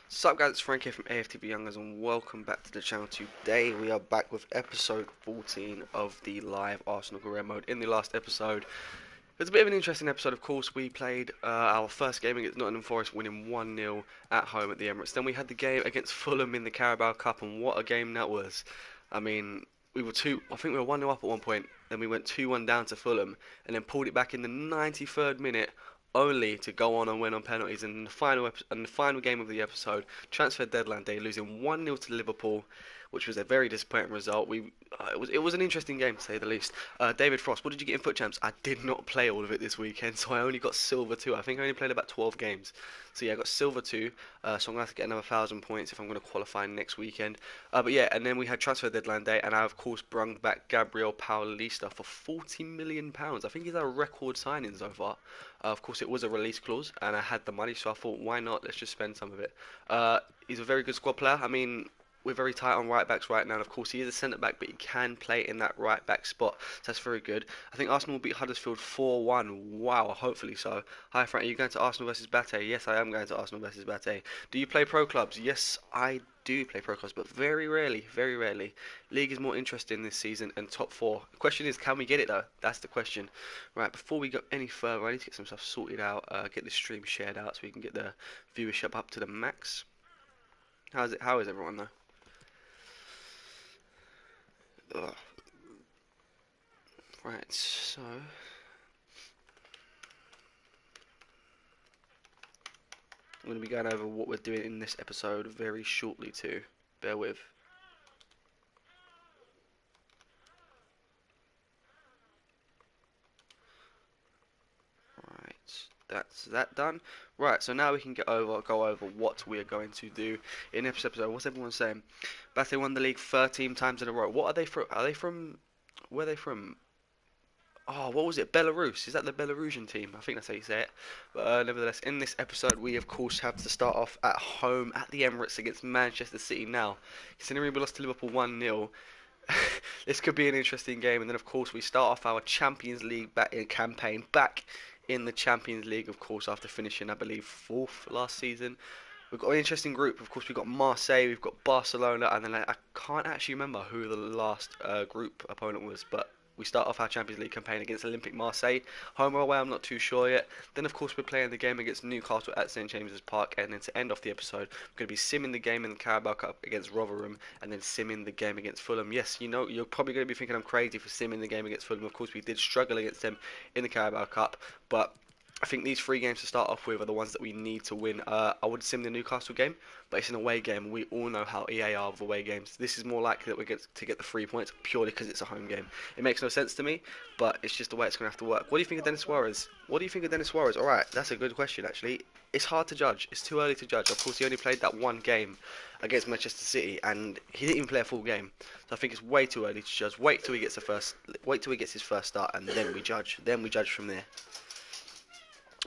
Sup guys, it's Frank here from AFTV Young Gunz and welcome back to the channel. Today we are back with episode 14 of the live Arsenal career mode. In the last episode, it was a bit of an interesting episode. Of course, we played our first game against Nottingham Forest, winning 1-0 at home at the Emirates. Then we had the game against Fulham in the Carabao Cup, and what a game that was. I mean, I think we were 1-0 up at one point, then we went 2-1 down to Fulham, and then pulled it back in the 93rd minute, only to go on and win on penalties. And in the final game of the episode, transfer deadline day, losing 1-0 to Liverpool, which was a very disappointing result. It was an interesting game to say the least. David Frost, what did you get in Foot Champs? I did not play all of it this weekend, so I only got silver 2. I think I only played about 12 games. So yeah, I got silver 2. So I'm gonna have to get another 1,000 points if I'm gonna qualify next weekend. But yeah, and then we had transfer deadline day, and I of course brung back Gabriel Paulista for £40 million. I think he's our record signing so far. Of course, it was a release clause, and I had the money, so I thought, why not? Let's just spend some of it. He's a very good squad player. I mean, we're very tight on right backs right now. And of course, he is a centre back, but he can play in that right back spot. So that's very good. I think Arsenal will beat Huddersfield 4-1. Wow, hopefully so. Hi, Frank. Are you going to Arsenal versus Bate? Yes, I am going to Arsenal versus Bate. Do you play pro clubs? Yes, I do play pro clubs, but very rarely, very rarely. League is more interesting this season, and top four. The question is, can we get it though? That's the question. Right, before we go any further, I need to get some stuff sorted out. Get the stream shared out so we can get the viewership up to the max. How's it? How is everyone though? Ugh. Right, so I'm going to be going over what we're doing in this episode very shortly too. Bear with. Right, that's that done. Right, so now we can go over what we are going to do in this episode. What's everyone saying? Bate won the league 13 times in a row. What are they from? Are they from? Where are they from? Oh, what was it? Belarus. Is that the Belarusian team? I think that's how you say it. But nevertheless, in this episode, we of course have to start off at home at the Emirates against Manchester City. Now, considering we lost to Liverpool 1-0, this could be an interesting game. And then, of course, we start off our Champions League campaign back in the Champions League, of course, after finishing, I believe, 4th last season. We've got an interesting group. Of course, we've got Marseille, we've got Barcelona, and then I can't actually remember who the last group opponent was, but we start off our Champions League campaign against Olympique Marseille. Home or away, I'm not too sure yet. Then, of course, we're playing the game against Newcastle at St James's Park. And then to end off the episode, we're going to be simming the game in the Carabao Cup against Rotherham. And then simming the game against Fulham. Yes, you know, you're probably going to be thinking I'm crazy for simming the game against Fulham. Of course, we did struggle against them in the Carabao Cup. But I think these 3 games to start off with are the ones that we need to win. I would sim the Newcastle game, but it's an away game, and we all know how EA are with away games. This is more likely that we get to get the 3 points purely because it's a home game. It makes no sense to me, but it's just the way it's going to have to work. What do you think of Dennis Suarez? What do you think of Dennis Suarez? Alright, that's a good question, actually. It's hard to judge. It's too early to judge. Of course, he only played that 1 game against Manchester City, and he didn't even play a full game. So I think it's way too early to judge. Wait till he gets his first start, and then we judge. Then we judge from there.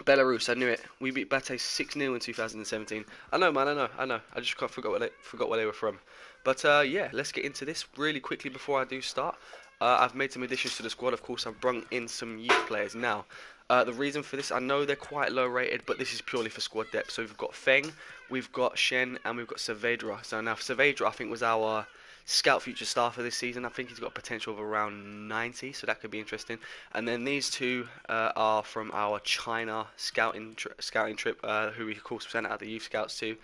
Belarus, I knew it. We beat Bate 6-0 in 2017. I know, man, I know. I just forgot where they were from. But yeah, let's get into this really quickly before I do start. I've made some additions to the squad. Of course, I've brung in some youth players. Now, the reason for this, I know they're quite low rated, but this is purely for squad depth. So we've got Feng, we've got Shen, and we've got Saavedra. So now Saavedra, I think, was our scout future star for this season. I think he's got a potential of around 90, so that could be interesting. And then these two are from our China scouting trip, who we of course sent out the youth scouts to.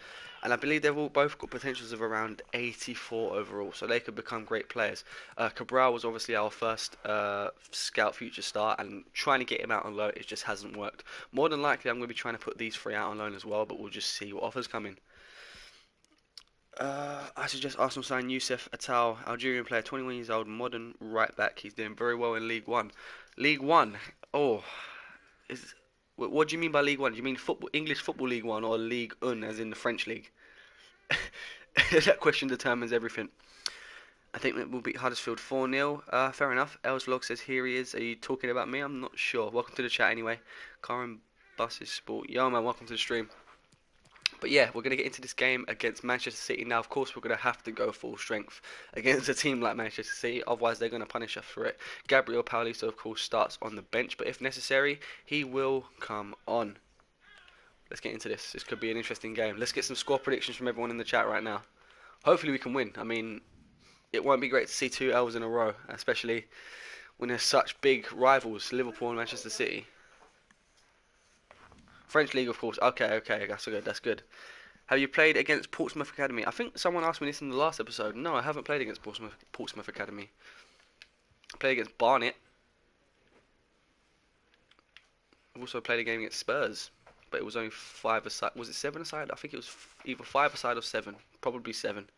And I believe they've all both got potentials of around 84 overall, so they could become great players. Cabral was obviously our first scout future star, and trying to get him out on loan, it just hasn't worked. More than likely, I'm going to be trying to put these 3 out on loan as well, but we'll just see what offers come in. I suggest Arsenal sign Youssef Attal, Algerian player, 21 years old, modern right back. He's doing very well in League One. League One? Oh, what do you mean by League One? Do you mean English Football League One, or Ligue 1 as in the French league? That question determines everything. I think that we'll beat Huddersfield 4-0. Fair enough. Els Vlog says here he is. Are you talking about me? I'm not sure. Welcome to the chat anyway. Karen Buses Sport. Yo man, welcome to the stream. But yeah, we're going to get into this game against Manchester City. Now, of course, we're going to have to go full strength against a team like Manchester City. Otherwise, they're going to punish us for it. Gabriel Paulista, of course, starts on the bench. But if necessary, he will come on. Let's get into this. This could be an interesting game. Let's get some score predictions from everyone in the chat right now. Hopefully we can win. I mean, it won't be great to see 2 L's in a row, especially when there's such big rivals, Liverpool and Manchester City. French League, of course. Okay, that's good. That's good. Have you played against Portsmouth Academy? I think someone asked me this in the last episode. No, I haven't played against Portsmouth Academy. I played against Barnet. I've also played a game against Spurs, but it was only 5 aside. Was it 7 aside? I think it was either 5 aside or 7. Probably 7.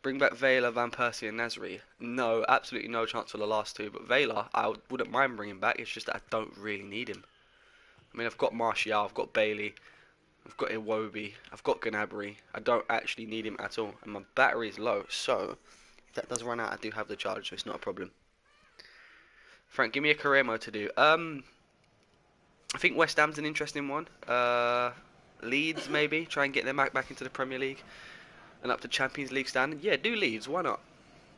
Bring back Vela, Van Persie and Nasri. No, absolutely no chance for the last 2. But Vela, I wouldn't mind bringing back. It's just that I don't really need him. I mean, I've got Martial, I've got Bailey, I've got Iwobi, I've got Gnabry. I don't actually need him at all. And my battery is low, so if that does run out, I do have the charge, so it's not a problem. Frank, give me a career mode to do. I think West Ham's an interesting one. Leeds, maybe. Try and get them back into the Premier League and up to Champions League standard. Yeah, do Leeds. Why not?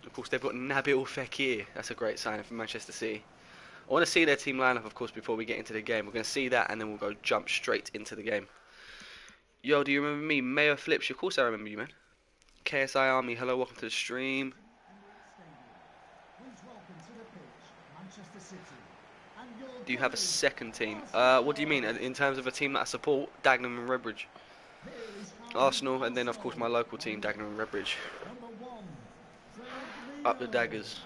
Of course, they've got Nabil Fekir. That's a great signing for Manchester City. I want to see their team lineup, of course, before we get into the game. We're going to see that, and then we'll go jump straight into the game. Yo, do you remember me? Mayo Flips. Of course I remember you, man. KSI Army. Hello, welcome to the stream. Do you have a second team? What do you mean? In terms of a team that I support, Dagenham and Redbridge. Arsenal, and then of course my local team, Dagenham and Redbridge. Up the Daggers.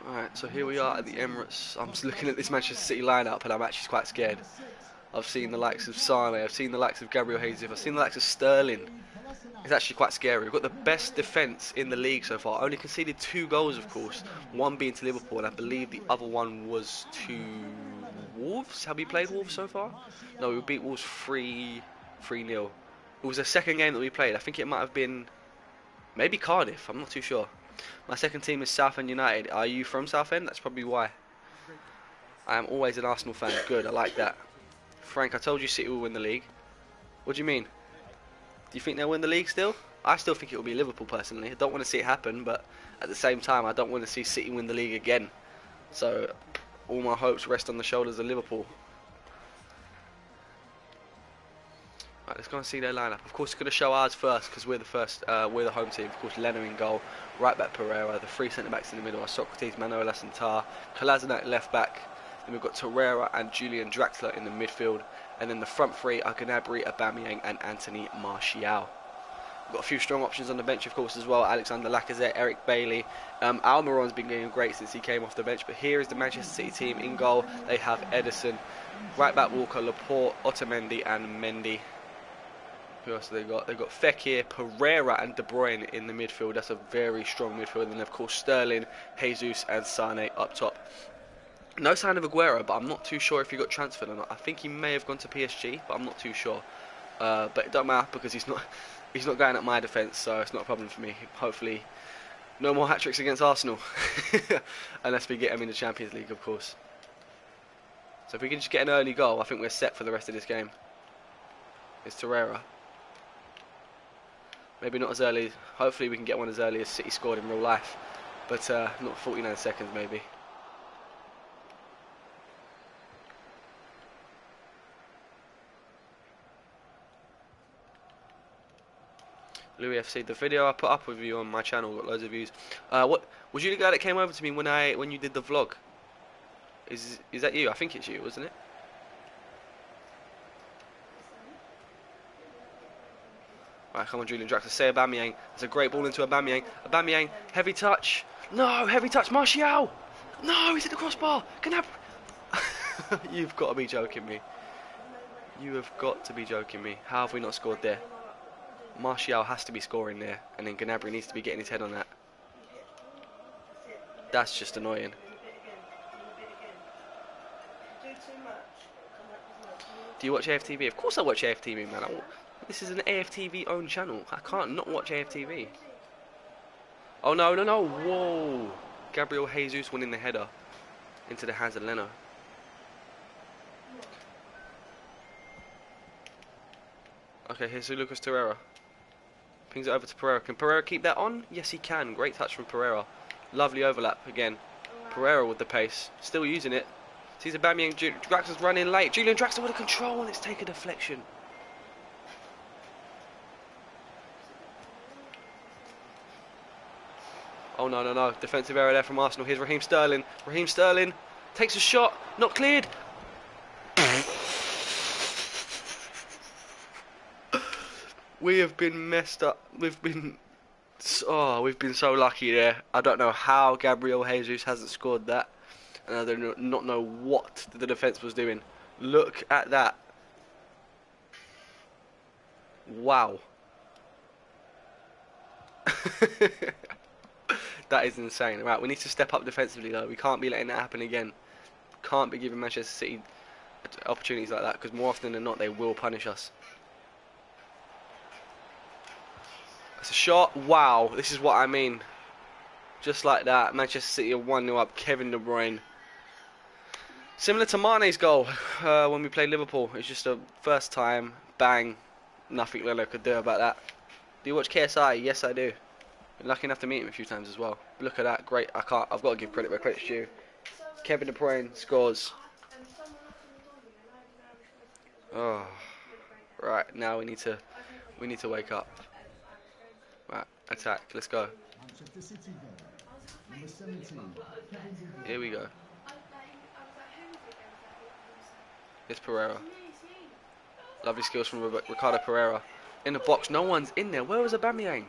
Alright, so here we are at the Emirates. I'm just looking at this Manchester City lineup and I'm actually quite scared. I've seen the likes of Sane, I've seen the likes of Gabriel Jesus, I've seen the likes of Sterling. It's actually quite scary. We've got the best defence in the league so far. Only conceded 2 goals, of course. One being to Liverpool, and I believe the other one was to Wolves. Have we played Wolves so far? No, we beat Wolves 3-0. It was the second game that we played. I think it might have been maybe Cardiff. I'm not too sure. My second team is Southend United. Are you from Southend? That's probably why. I am always an Arsenal fan. Good, I like that. Frank, I told you City will win the league. What do you mean? Do you think they'll win the league still? I still think it will be Liverpool personally. I don't want to see it happen, but at the same time, I don't want to see City win the league again. So, all my hopes rest on the shoulders of Liverpool. Right, let's go and see their lineup. Of course, it's going to show ours first because we're the home team. Of course, Leno in goal, right back Pereira, the 3 centre backs in the middle are Socrates, Manolas Santar, Kolasinac left back. Then we've got Torreira and Julian Draxler in the midfield. And then the front 3 are Gnabry, Aubameyang and Anthony Martial. We've got a few strong options on the bench, of course, as well. Alexander Lacazette, Eric Bailey. Almiron's been getting great since he came off the bench. But here is the Manchester City team. In goal, they have Edison. Right back Walker, Laporte, Otamendi and Mendy. Who else have they got? They've got Fekir, Pereira and De Bruyne in the midfield. That's a very strong midfield. And then, of course, Sterling, Jesus and Sane up top. No sign of Aguero, but I'm not too sure if he got transferred or not. I think he may have gone to PSG, but I'm not too sure. But it don't matter because he's not going at my defence, so it's not a problem for me. Hopefully, no more hat-tricks against Arsenal. Unless we get him in the Champions League, of course. So if we can just get an early goal, I think we're set for the rest of this game. It's Torreira. Maybe not as early. Hopefully we can get one as early as City scored in real life. But not 49 seconds, maybe. Louis FC, the video I put up with you on my channel got loads of views. What was you the guy that came over to me when you did the vlog? Is that you? I think it's you, wasn't it? Right, come on, Julian Draxler. Say Aubameyang. There's a great ball into Aubameyang. Aubameyang, heavy touch. No, heavy touch. Martial. No, he's at the crossbar. You've got to be joking me. You have got to be joking me. How have we not scored there? Martial has to be scoring there, and then Gnabry needs to be getting his head on that. That's just annoying. Do you watch AFTV? Of course I watch AFTV, man. This is an AFTV owned channel. I can't not watch AFTV. Oh no, no, no. Whoa. Gabriel Jesus winning the header into the hands of Leno. Okay, here's Lucas Torreira. Pings it over to Pereira. Can Pereira keep that on? Yes, he can. Great touch from Pereira. Lovely overlap again. Pereira with the pace. Still using it. Sees Aubameyang. Draxler's running late. Julian Draxler with a control, and it's taken a deflection. Oh no, no, no. Defensive error there from Arsenal. Here's Raheem Sterling. Raheem Sterling takes a shot. Not cleared. We have been messed up. We've been so lucky there. I don't know how Gabriel Jesus hasn't scored that. And I do not know what the defence was doing. Look at that. Wow. That is insane. Right, we need to step up defensively though. We can't be letting that happen again. Can't be giving Manchester City opportunities like that, because more often than not they will punish us. That's a shot. Wow, this is what I mean. Just like that, Manchester City are 1-0 up. Kevin De Bruyne. Similar to Mane's goal when we played Liverpool. It's just a first time, bang, nothing Leno could do about that. Do you watch KSI? Yes, I do. Been lucky enough to meet him a few times as well. Look at that, great. I've got to give credit where credit's due. Kevin De Bruyne scores. Oh, right. Now we need to wake up. Right, attack. Let's go. Here we go. It's Pereira. Lovely skills from Ricardo Pereira. In the box, no one's in there. Where was Aubameyang?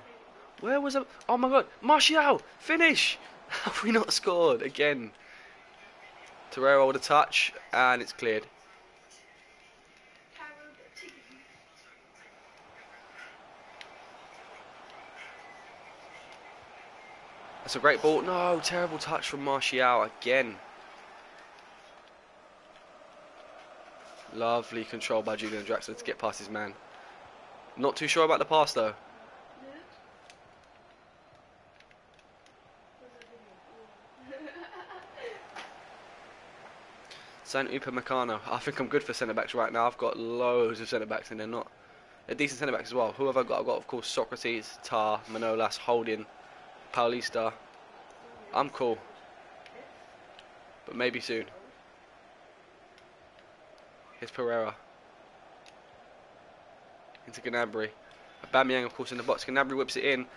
Where was oh my god, Martial! Finish! Have we not scored again? Torreira with a touch, and it's cleared. That's a great ball. No, terrible touch from Martial again. Lovely control by Julian Draxler to get past his man. Not too sure about the pass though. San Upamecano. I think I'm good for centre backs right now. I've got loads of centre backs and they're not. They're decent centre backs as well. Who have I got? I've got of course Socrates, Tar, Manolas, Holding, Paulista. I'm cool. But maybe soon. Here's Pereira. Into Gnabry. Aubameyang of course in the box. Gnabry whips it in.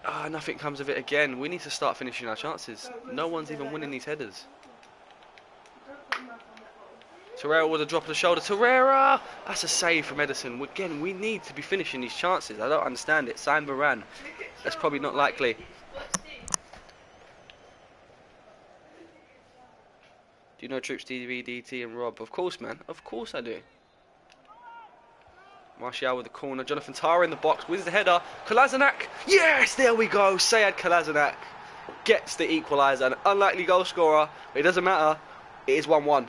Ah, nothing comes of it again. We need to start finishing our chances. No one's even winning these headers. Torreira with a drop of the shoulder. Torreira! That's a save from Edison. Again, we need to be finishing these chances. I don't understand it. Sign Varane. That's probably not likely. Do you know Troops, DV, DT and Rob? Of course, man. Of course I do. Martial with the corner. Jonathan Tah in the box. Wins the header. Kolasinac. Yes! There we go. Sayed Kolasinac gets the equaliser. An unlikely goal scorer. But it doesn't matter. It is 1-1.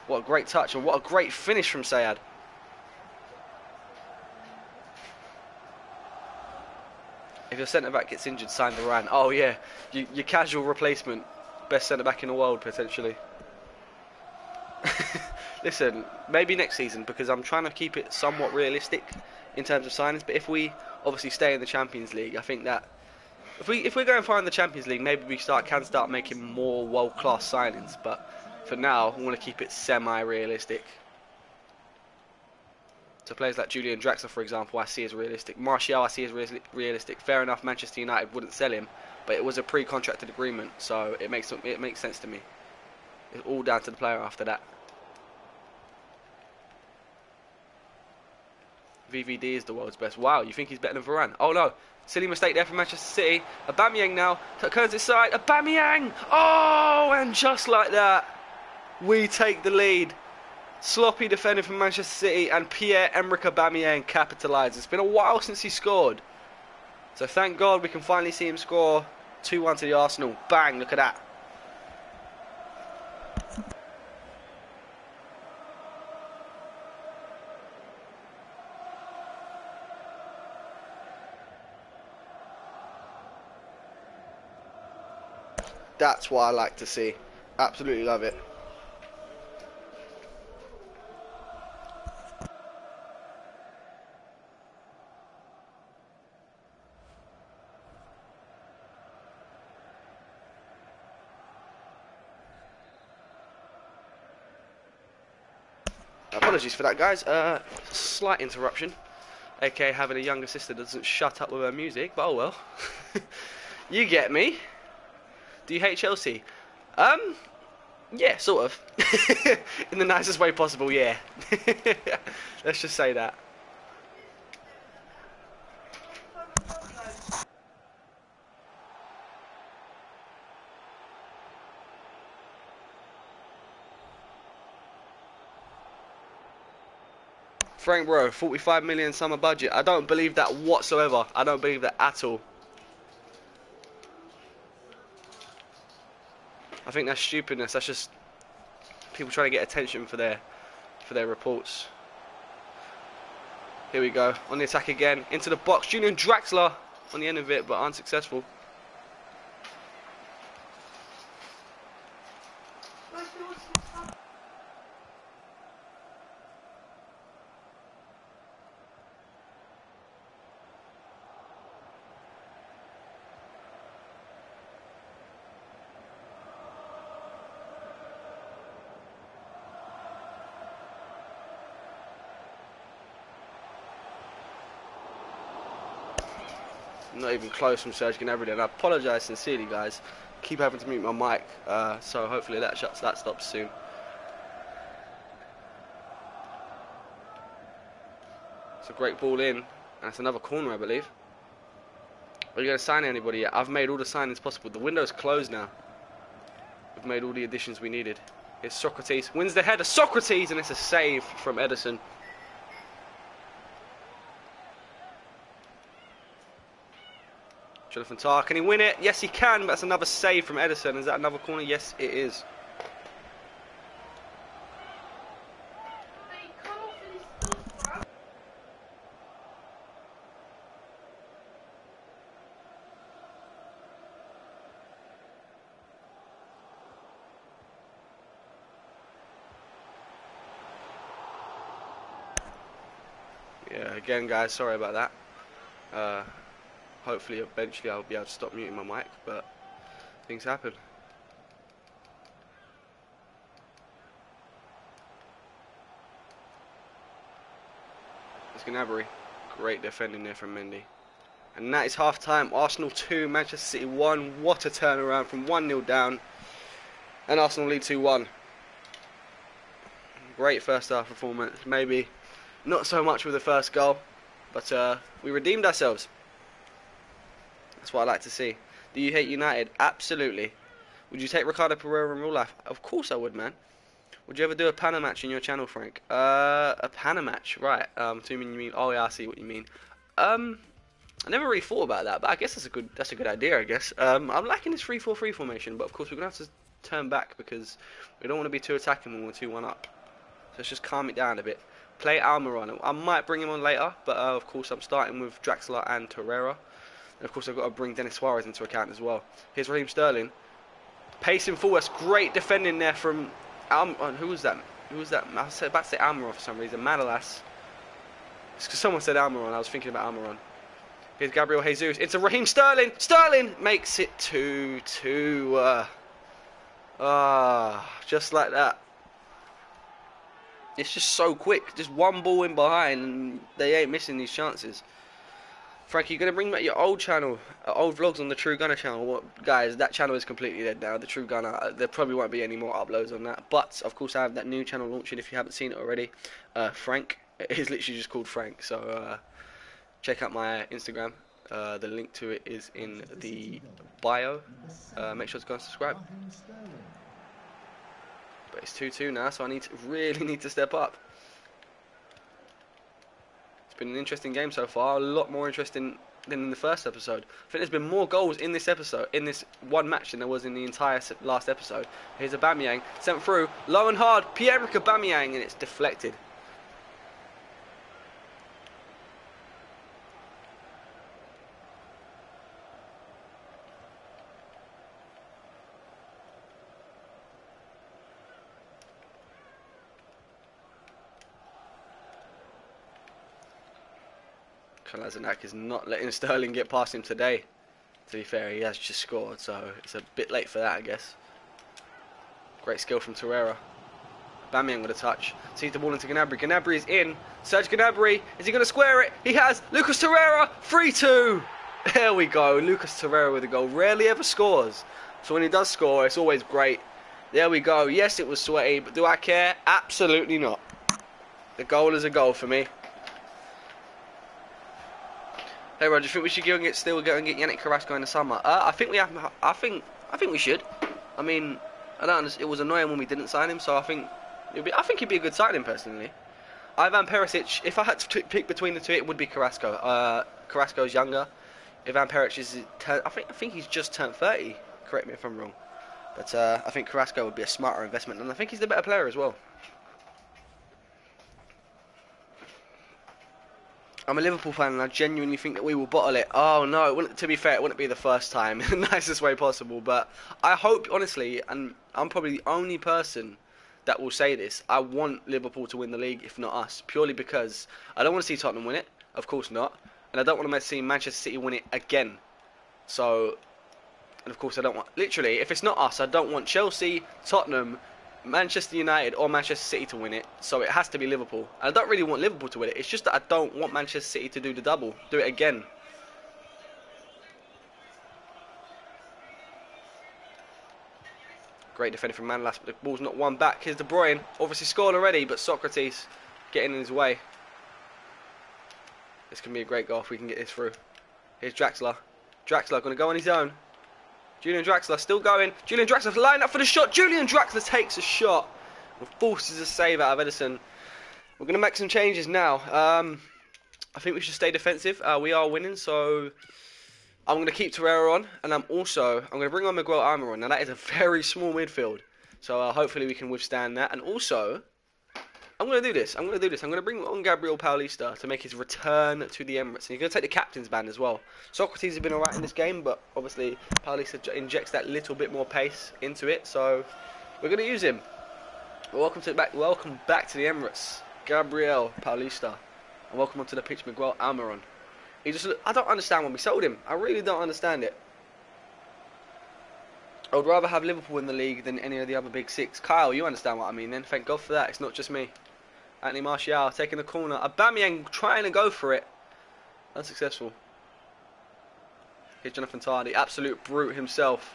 What a great touch and what a great finish from Sayed. If your centre-back gets injured, sign Varane. Oh yeah, your casual replacement. Best centre-back in the world, potentially. Listen, maybe next season, because I'm trying to keep it somewhat realistic in terms of signings. But if we obviously stay in the Champions League, I think that if we're going far in the Champions League, maybe we can start making more world-class signings. But for now, I want to keep it semi-realistic. So players like Julian Draxler, for example, I see as realistic. Martial, I see as realistic. Fair enough, Manchester United wouldn't sell him, but it was a pre-contracted agreement, so it makes sense to me. It's all down to the player after that. VVD is the world's best. Wow, you think he's better than Varane? Oh no, silly mistake there from Manchester City. Aubameyang now turns it side. Aubameyang! Oh, and just like that, we take the lead. Sloppy defending from Manchester City, and Pierre-Emerick Aubameyang capitalises. It's been a while since he scored, so thank God we can finally see him score. 2-1 to the Arsenal. Bang! Look at that. That's what I like to see. Absolutely love it. Apologies for that, guys. Slight interruption, aka having a younger sister that doesn't shut up with her music, but oh well. You get me. Do you hate Chelsea? Yeah, sort of. In the nicest way possible, yeah. Let's just say that. Frank, bro, 45 million summer budget. I don't believe that whatsoever. I don't believe that at all. I think that's stupidness. That's just people trying to get attention for their reports. Here we go. On the attack again. Into the box. Julian Draxler on the end of it, but unsuccessful. Not even close from Serge Gnabry, and I apologise sincerely, guys. Keep having to mute my mic, so hopefully that stops soon. It's a great ball in, and it's another corner, I believe. Are you going to sign anybody yet? I've made all the signings possible. The window's closed now. We've made all the additions we needed. It's Socrates, wins the header. Socrates, and it's a save from Ederson. Jonathan Tah, can he win it? Yes, he can, but that's another save from Ederson. Is that another corner? Yes, it is. Yeah, again, guys, sorry about that. Hopefully, eventually, I'll be able to stop muting my mic, but things happen. It's Gnabry. Great defending there from Mendy. And that is half-time. Arsenal 2, Manchester City 1. What a turnaround from 1-0 down. And Arsenal lead 2-1. Great first half performance. Maybe not so much with the first goal, but we redeemed ourselves. That's what I like to see. Do you hate United? Absolutely. Would you take Ricardo Pereira in real life? Of course I would, man. Would you ever do a Pana match in your channel, Frank? A Pana match, right? So you mean? Oh yeah, I see what you mean. I never really thought about that, but I guess that's a good idea. I guess. I'm liking this 3-4-3 formation, but of course we're gonna have to turn back because we don't want to be too attacking when we're 2-1 up. So let's just calm it down a bit. Play Almiron. I might bring him on later, but of course I'm starting with Draxler and Torreira. And of course I've got to bring Dennis Suarez into account as well. Here's Raheem Sterling. Pacing forward. Great defending there from... who was that? Who was that? I was about to say Almiron for some reason. Manolas. It's because someone said Almiron. I was thinking about Almiron. Here's Gabriel Jesus. Into Raheem Sterling. Sterling makes it 2-2. Just like that. It's just so quick. Just one ball in behind and they ain't missing these chances. Frankie, you're going to bring back your old channel, old vlogs on the True Gunner channel. Well, guys, that channel is completely dead now. The True Gunner, there probably won't be any more uploads on that. But, of course, I have that new channel launching if you haven't seen it already. Frank. It is literally just called Frank. So, check out my Instagram. The link to it is in the bio. Make sure to go and subscribe. But it's 2-2 now, so I really need to step up. Been an interesting game so far, a lot more interesting than in the first episode. I think there's been more goals in this episode, in this one match, than there was in the entire last episode. Here's Aubameyang, sent through, low and hard, Pierre-Emerick Aubameyang, and it's deflected. Kolasinac is not letting Sterling get past him today. To be fair, he has just scored, so it's a bit late for that, I guess. Great skill from Torreira. Aubameyang with a touch. Sees the ball into Gnabry. Gnabry is in. Serge Gnabry. Is he going to square it? He has. Lucas Torreira. 3-2. There we go. Lucas Torreira with a goal. Rarely ever scores. So when he does score, it's always great. There we go. Yes, it was sweaty, but do I care? Absolutely not. The goal is a goal for me. Hey, Roger, do you think we should still go and get Yannick Carrasco in the summer? I think we have. I think we should. I mean, I don't understand. It was annoying when we didn't sign him, so I think he'd be a good signing personally. Ivan Perisic. If I had to pick between the two, it would be Carrasco. Carrasco's younger. Ivan Perisic is. I think he's just turned 30. Correct me if I'm wrong. But I think Carrasco would be a smarter investment, and I think he's the better player as well. I'm a Liverpool fan, and I genuinely think that we will bottle it. Oh no, to be fair, it wouldn't be the first time in the nicest way possible. But I hope, honestly, and I'm probably the only person that will say this, I want Liverpool to win the league, if not us. Purely because I don't want to see Tottenham win it. Of course not. And I don't want to see Manchester City win it again. So, and of course I don't want, literally, if it's not us, I don't want Chelsea, Tottenham, Manchester United or Manchester City to win it, so it has to be Liverpool. I don't really want Liverpool to win it, it's just that I don't want Manchester City to do the double, do it again. Great defending from Manlas, but the ball's not won back. Here's De Bruyne, obviously scored already, but Socrates getting in his way. This can be a great goal if we can get this through. Here's Draxler. Draxler going to go on his own. Julian Draxler still going. Julian Draxler's lined up for the shot. Julian Draxler takes a shot and forces a save out of Edison. We're going to make some changes now. I think we should stay defensive. We are winning, so I'm going to keep Torreira on, and I'm going to bring on Miguel Almiron. Now that is a very small midfield, so hopefully we can withstand that. And also, I'm going to do this. I'm going to bring on Gabriel Paulista to make his return to the Emirates. And he's going to take the captain's band as well. Socrates has been alright in this game, but obviously Paulista injects that little bit more pace into it. So we're going to use him. Welcome back to the Emirates, Gabriel Paulista. And welcome onto the pitch, Miguel Almiron. I don't understand when we sold him. I really don't understand it. I would rather have Liverpool in the league than any of the other big six. Kyle, you understand what I mean then. Thank God for that. It's not just me. Anthony Martial taking the corner. Aubameyang trying to go for it. Unsuccessful. Here's Jonathan Tah, the absolute brute himself.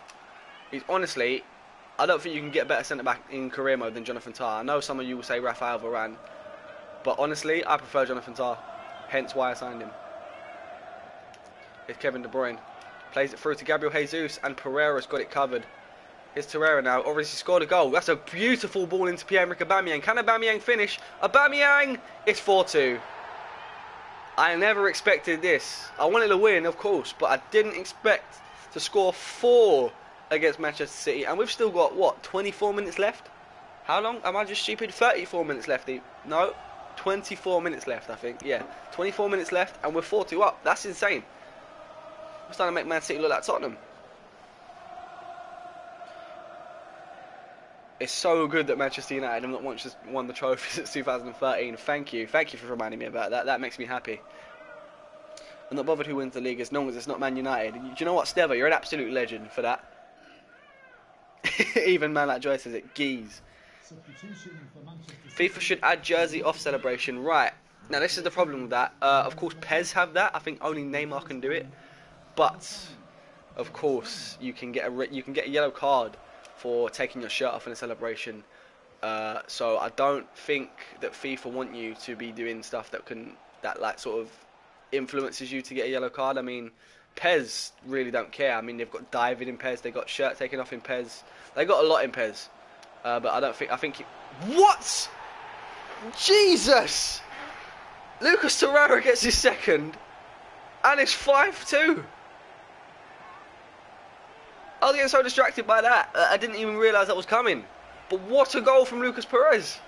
He's honestly, I don't think you can get a better centre-back in career mode than Jonathan Tah. I know some of you will say Rafael Varane. But honestly, I prefer Jonathan Tah. Hence why I signed him. Here's Kevin De Bruyne. Plays it through to Gabriel Jesus, and Pereira's got it covered. Here's Torreira now. Obviously scored a goal. That's a beautiful ball into Pierre-Emerick Aubameyang. Can Aubameyang finish? Aubameyang! It's 4-2. I never expected this. I wanted to win, of course, but I didn't expect to score 4 against Manchester City. And we've still got, what, 24 minutes left? How long? Am I just stupid? 34 minutes left. No, 24 minutes left, I think. Yeah, 24 minutes left, and we're 4-2 up. That's insane. I'm starting to make Man City look like Tottenham. It's so good that Manchester United have not once just won the trophy since 2013. Thank you for reminding me about that. That makes me happy. I'm not bothered who wins the league as long as it's not Man United. Do you know what, Steva? You're an absolute legend for that. Even man like Joyce says it. Geez. FIFA should add jersey off celebration. Right. Now this is the problem with that. Of course, PES have that. I think only Neymar can do it. But of course, you can get a yellow card for taking your shirt off in a celebration. So I don't think that FIFA want you to be doing stuff that like sort of influences you to get a yellow card. I mean, PES really don't care. I mean, they've got diving in PES, they've got shirt taken off in PES, they got a lot in PES. But I think what? Jesus! Lucas Torreira gets his second, and it's 5-2. I was getting so distracted by that, I didn't even realise that was coming. But what a goal from Lucas Perez.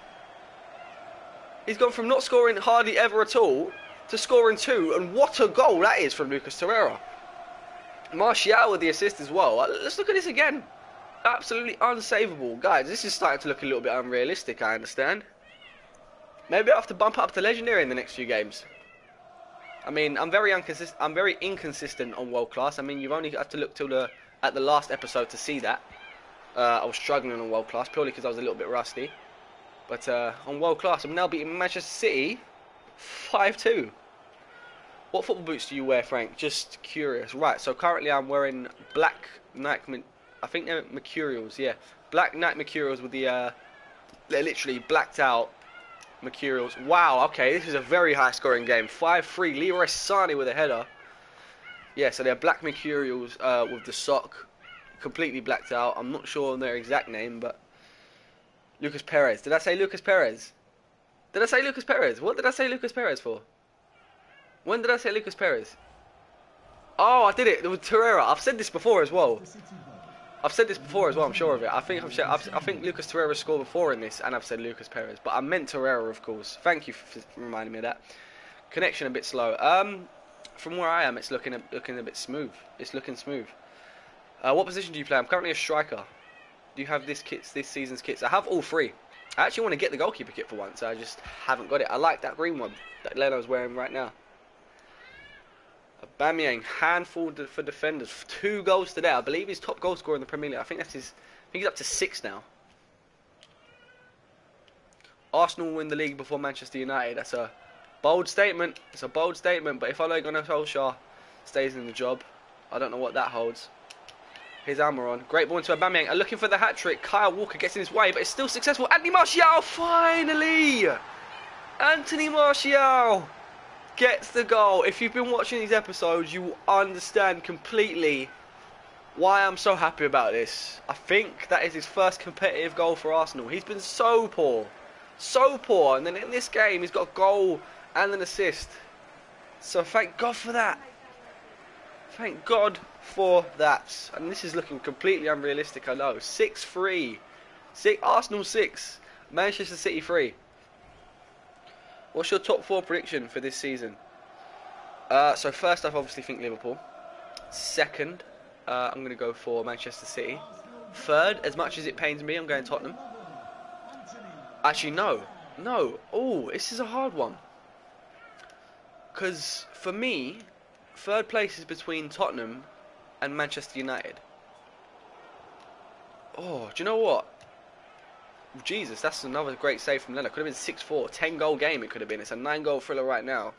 He's gone from not scoring hardly ever at all to scoring 2, and what a goal that is from Lucas Torreira. Martial with the assist as well. Let's look at this again. Absolutely unsavable. Guys, this is starting to look a little bit unrealistic, I understand. Maybe I have to bump up to legendary in the next few games. I mean, I'm very inconsistent on world class. I mean, you've only got to look till at the last episode to see that. I was struggling on world class purely because I was a little bit rusty. But on world class, I'm now beating Manchester City 5-2. What football boots do you wear, Frank? Just curious. Right, so currently I'm wearing black Nike, I think they're Mercurials, yeah. Black Nike Mercurials with the, they're literally blacked out Mercurials. Wow, okay, this is a very high scoring game. 5-3, Leroy Sané with a header. Yeah, so they're black Mercurials with the sock completely blacked out. I'm not sure on their exact name, but Lucas Perez. Did I say Lucas Perez? Did I say Lucas Perez? What did I say Lucas Perez for? When did I say Lucas Perez? Oh, I did it. It was Torreira. I've said this before as well. I've said this before as well. I'm sure of it. I think Lucas Torreira scored before in this, and I've said Lucas Perez, but I meant Torreira, of course. Thank you for reminding me of that. Connection a bit slow. From where I am, it's looking a bit smooth. It's looking smooth. What position do you play? I'm currently a striker. Do you have this season's kits? I have all three. I actually want to get the goalkeeper kit for once. I just haven't got it. I like that green one that Leno's wearing right now. Aubameyang, handful for defenders. 2 goals today. I believe he's top goal scorer in the Premier League. I think he's up to 6 now. Arsenal win the league before Manchester United. That's a bold statement. It's a bold statement. But if Ole Gunnar Solskjaer stays in the job, I don't know what that holds. Here's Almiron. Great ball into Aubameyang. Looking for the hat-trick. Kyle Walker gets in his way, but it's still successful. Anthony Martial, finally! Anthony Martial gets the goal. If you've been watching these episodes, you will understand completely why I'm so happy about this. I think that is his first competitive goal for Arsenal. He's been so poor. So poor. And then in this game, he's got a goal and an assist. So thank God for that. Thank God for that. And this is looking completely unrealistic, I know. 6-3. Arsenal 6. Manchester City 3. What's your top 4 prediction for this season? So first I obviously think Liverpool. Second, I'm going to go for Manchester City. Third, as much as it pains me, I'm going Tottenham. Actually, no. No. Oh, this is a hard one. Because for me, third place is between Tottenham and Manchester United. Oh, do you know what? Jesus, that's another great save from Leonard. Could have been 6-4, 10-goal game it could have been. It's a 9-goal thriller right now.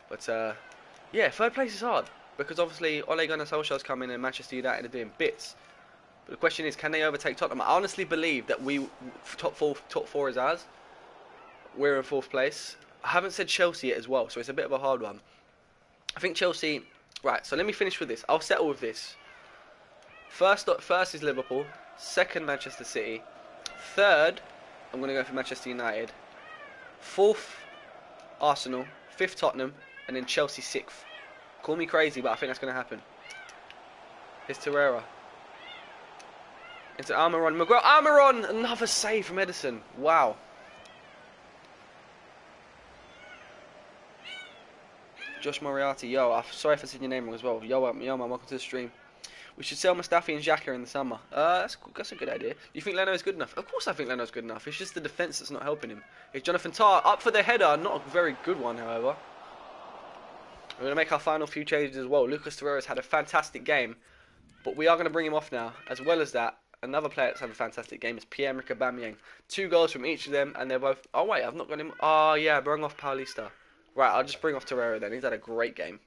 But, yeah, third place is hard. Because obviously Ole Gunnar Solskjaer's coming and Manchester United are doing bits. But the question is, can they overtake Tottenham? I honestly believe that top four is ours. We're in 4th place. I haven't said Chelsea yet as well, so it's a bit of a hard one. I think Chelsea... Right, so let me finish with this. I'll settle with this. First is Liverpool. Second, Manchester City. Third, I'm going to go for Manchester United. 4th, Arsenal. 5th, Tottenham. And then Chelsea 6th. Call me crazy, but I think that's going to happen. Here's Torreira. Into Almiron. Miguel Almiron! Another save from Edison. Wow. Josh Moriarty. Yo, I'm sorry if I said your name wrong as well. Yo, man, welcome to the stream. We should sell Mustafi and Xhaka in the summer. That's a good idea. You think Leno is good enough? Of course I think Leno's good enough. It's just the defence that's not helping him. It's Jonathan Tah up for the header. Not a very good one, however. We're going to make our final few changes as well. Lucas Torreira's had a fantastic game. But we are going to bring him off now. As well as that, another player that's had a fantastic game is Pierre-Emerick Aubameyang. 2 goals from each of them. And they're both... Oh, wait, I've not got him... Oh, yeah, I bring off Paulista. Right, I'll just bring off Torreira then. He's had a great game.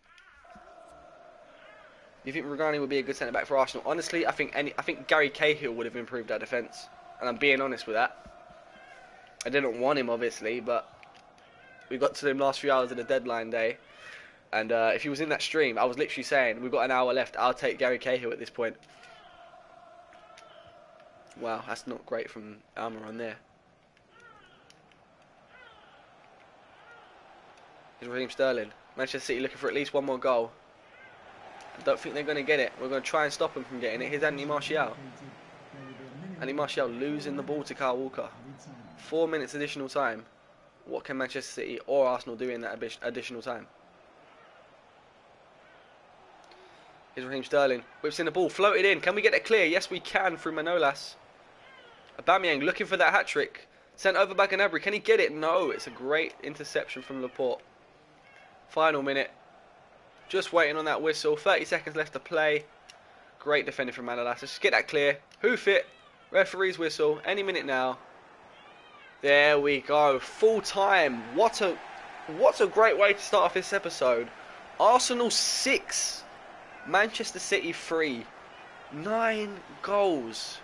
You think Rugani would be a good centre-back for Arsenal? Honestly, I think Gary Cahill would have improved our defence. And I'm being honest with that. I didn't want him, obviously, but we got to the last few hours of the deadline day. And if he was in that stream, I was literally saying, we've got an hour left, I'll take Gary Cahill at this point. Wow, that's not great from Almiron there. Here's Raheem Sterling. Manchester City looking for at least 1 more goal. I don't think they're going to get it. We're going to try and stop them from getting it. Here's Anthony Martial. Anthony Martial losing the ball to Kyle Walker. 4 minutes additional time. What can Manchester City or Arsenal do in that additional time? Here's Raheem Sterling. Whips in the ball. Floated in. Can we get it clear? Yes, we can through Manolas. Aubameyang looking for that hat-trick. Sent over by Gnabry. Can he get it? No. It's a great interception from Laporte. Final minute. Just waiting on that whistle. 30 seconds left to play. Great defending from Manolas. Let's just get that clear. Hoof it. Referee's whistle. Any minute now. There we go. Full time. What a great way to start off this episode. Arsenal 6, Manchester City 3. 9 goals.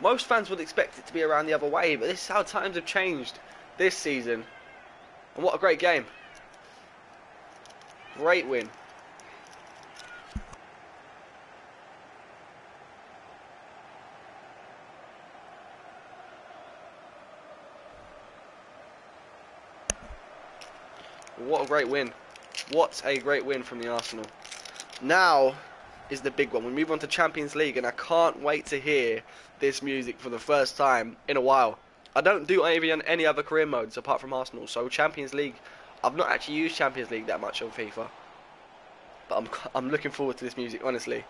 Most fans would expect it to be around the other way, but this is how times have changed this season. And what a great game. Great win. What a great win. What a great win from the Arsenal. Now is the big one. We move on to Champions League, and I can't wait to hear this music for the first time in a while. I don't do any other career modes apart from Arsenal, so Champions League, I've not actually used Champions League that much on FIFA. But I'm looking forward to this music, honestly.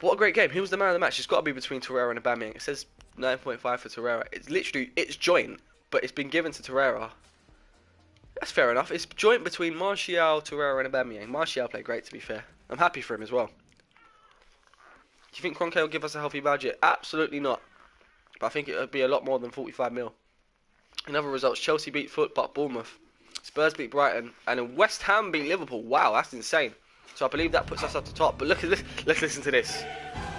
What a great game. Who was the man of the match? It's got to be between Torreira and Aubameyang. It says 9.5 for Torreira. It's joint, but it's been given to Torreira. That's fair enough. It's joint between Martial, Torreira and Aubameyang. Martial played great, to be fair. I'm happy for him as well. Do you think Kroenke will give us a healthy budget? Absolutely not. But I think it would be a lot more than 45 mil. In other results, Chelsea beat Bournemouth. Spurs beat Brighton. And then West Ham beat Liverpool. Wow, that's insane. So I believe that puts us at the top. But look at this. Let's listen to this.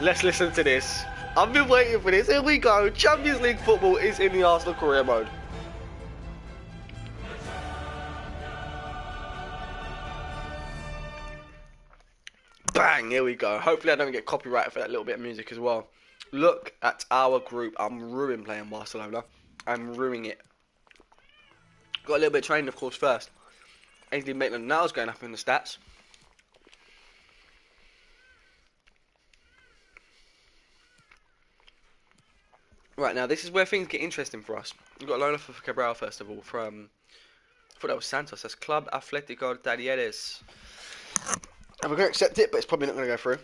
Let's listen to this. I've been waiting for this. Here we go. Champions League football is in the Arsenal career mode. Bang, here we go. Hopefully I don't get copyrighted for that little bit of music as well. Look at our group. I'm ruining playing Barcelona. I'm ruining it. Got a little bit of training, of course, first. Ainsley Maitland-Niles going up in the stats. Right, now this is where things get interesting for us. We've got a loan off for Cabral, first of all, from... I thought that was Santos. That's Club Atlético Talleres. And we're going to accept it, but it's probably not going to go through.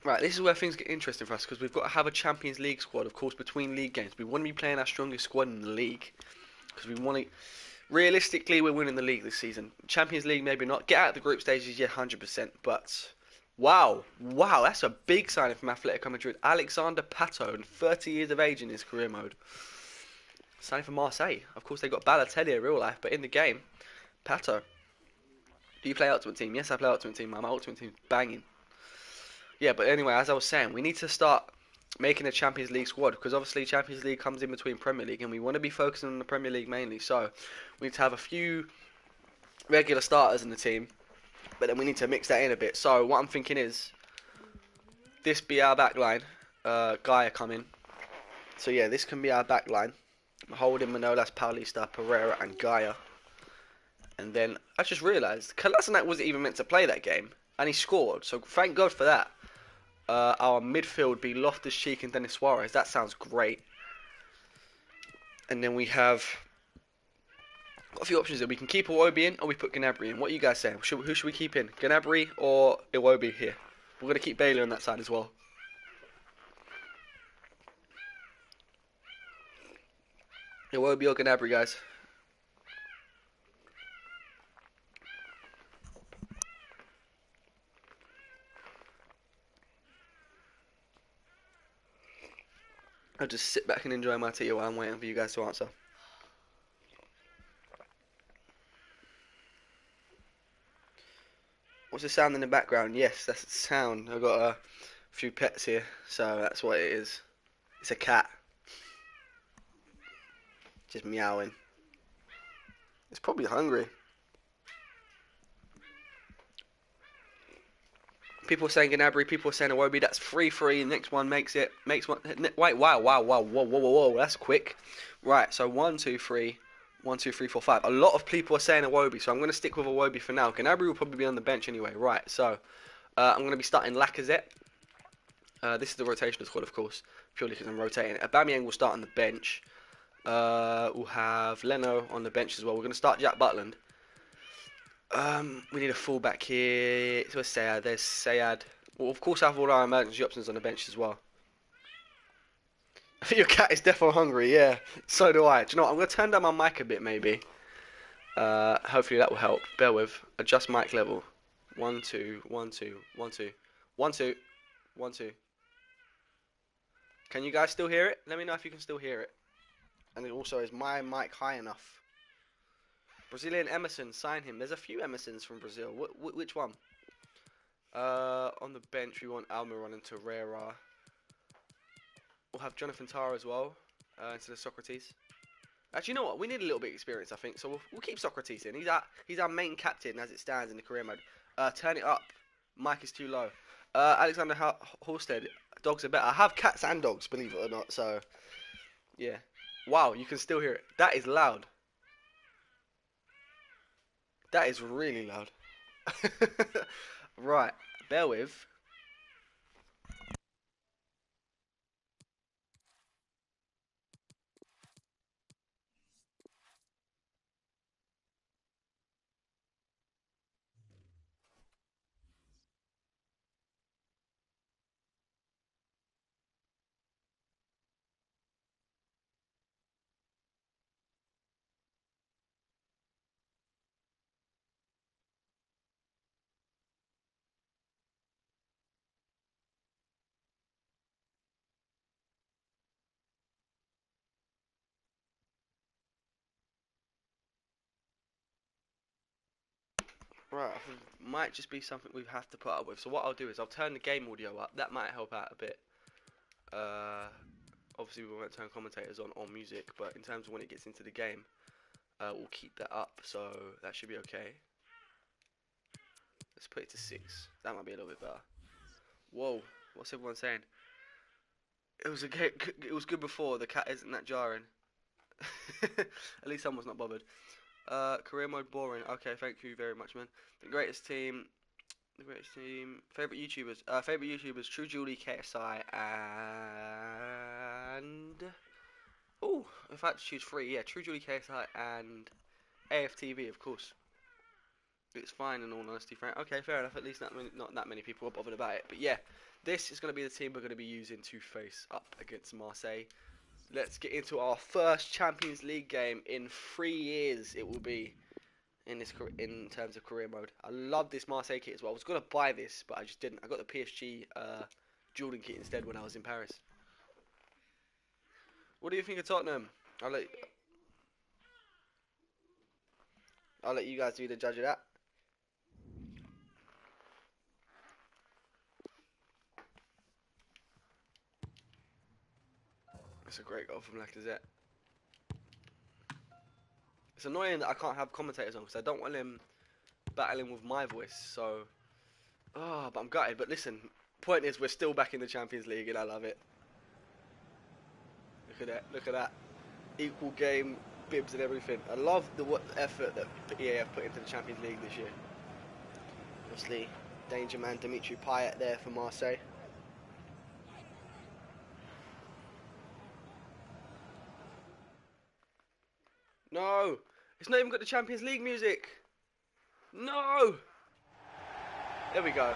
Right, this is where things get interesting for us, because we've got to have a Champions League squad, of course, between league games. We want to be playing our strongest squad in the league, because we want to... Realistically, we're winning the league this season. Champions League, maybe not. Get out of the group stages, yeah, 100%. But, wow, that's a big signing from Atletico Madrid. Alexander Pato, 30 years of age in his career mode. Signing for Marseille. Of course, they got Balotelli in real life, but in the game, Pato. Do you play Ultimate Team? Yes, I play Ultimate Team. My Ultimate Team's banging. Yeah, but anyway, as I was saying, we need to start making a Champions League squad, because obviously Champions League comes in between Premier League, and we want to be focusing on the Premier League mainly. So we need to have a few regular starters in the team, but then we need to mix that in a bit. So what I'm thinking is, this be our back line. Gaia come in. So yeah, this can be our back line. Holding Manolas, Paulista, Pereira, and Gaia. And then I just realised Kolasinac wasn't even meant to play that game, and he scored. So thank God for that. Our midfield be Loftus-Cheek and Denis Suarez. That sounds great. And then we have got a few options there. We can keep Iwobi in, or we put Gnabry in. What are you guys saying? Who should we keep in? Gnabry or Iwobi here? We're going to keep Bailey on that side as well. Iwobi or Gnabry, guys? I'll just sit back and enjoy my tea while I'm waiting for you guys to answer. What's the sound in the background? Yes, that's the sound. I've got a few pets here, so that's what it is. It's a cat. Just meowing. It's probably hungry. People are saying Gnabry, people are saying Iwobi. That's 3-3. The next one makes one. Wait, wow, whoa, that's quick. Right, so 1, 2, 3, 1, 2, 3, 4, 5. A lot of people are saying Iwobi, so I'm going to stick with Iwobi for now. Gnabry will probably be on the bench anyway. Right, so I'm going to be starting Lacazette. This is the rotational squad, of course, purely because I'm rotating. Aubameyang will start on the bench. We'll have Leno on the bench as well. We're going to start Jack Butland. We need a fullback here. So where's Sayad? There's Sayad. Well, of course, I have all our emergency options on the bench as well. I think your cat is definitely hungry. Yeah, so do I. Do you know what? I'm going to turn down my mic a bit, maybe. Hopefully that will help. Bear with. Adjust mic level. 1, 2, 1, 2, 1, 2, 1, 2, 1, 2. Can you guys still hear it? Let me know if you can still hear it. And also, is my mic high enough? Brazilian Emerson, sign him. There's a few Emersons from Brazil. Which one? On the bench, we want Almiron and Torreira. We'll have Jonathan Tah as well, instead of Socrates. Actually, you know what? We need a little bit of experience, I think. So we'll keep Socrates in. He's our main captain as it stands in the career mode. Turn it up. Mic is too low. Alexander Halstead. Dogs are better. I have cats and dogs, believe it or not. So, yeah. Wow, you can still hear it. That is loud. That is really loud. Right. Bear with. Right, might just be something we have to put up with. So what I'll do is I'll turn the game audio up. That might help out a bit. Obviously we won't turn commentators on music, but in terms of when it gets into the game, we'll keep that up. So that should be okay. Let's put it to 6. That might be a little bit better. Whoa, what's everyone saying? It was good before. The cat isn't that jarring. At least someone's not bothered. Career mode boring. Okay, thank you very much, man. The greatest team. Favorite YouTubers. Favorite YouTubers: True Julie, KSI, and if I had to choose 3, yeah, True Julie, KSI, and AFTV, of course. It's fine in all honesty, Frank. Okay, fair enough. At least not that many people are bothered about it. But yeah, this is going to be the team we're going to be using to face up against Marseille. Let's get into our first Champions League game in 3 years. It will be in terms of career mode. I love this Marseille kit as well. I was going to buy this, but I just didn't. I got the PSG Jordan kit instead when I was in Paris. What do you think of Tottenham? I'll let you guys do the judge of that. It's a great goal from Lacazette. It's annoying that I can't have commentators on because I don't want them battling with my voice. So, but I'm gutted. But listen, point is we're still back in the Champions League and I love it. Look at that! Look at that! Equal game, bibs and everything. I love the effort that EA have put into the Champions League this year. Obviously, danger man Dimitri Payet there for Marseille. No! It's not even got the Champions League music! No! There we go.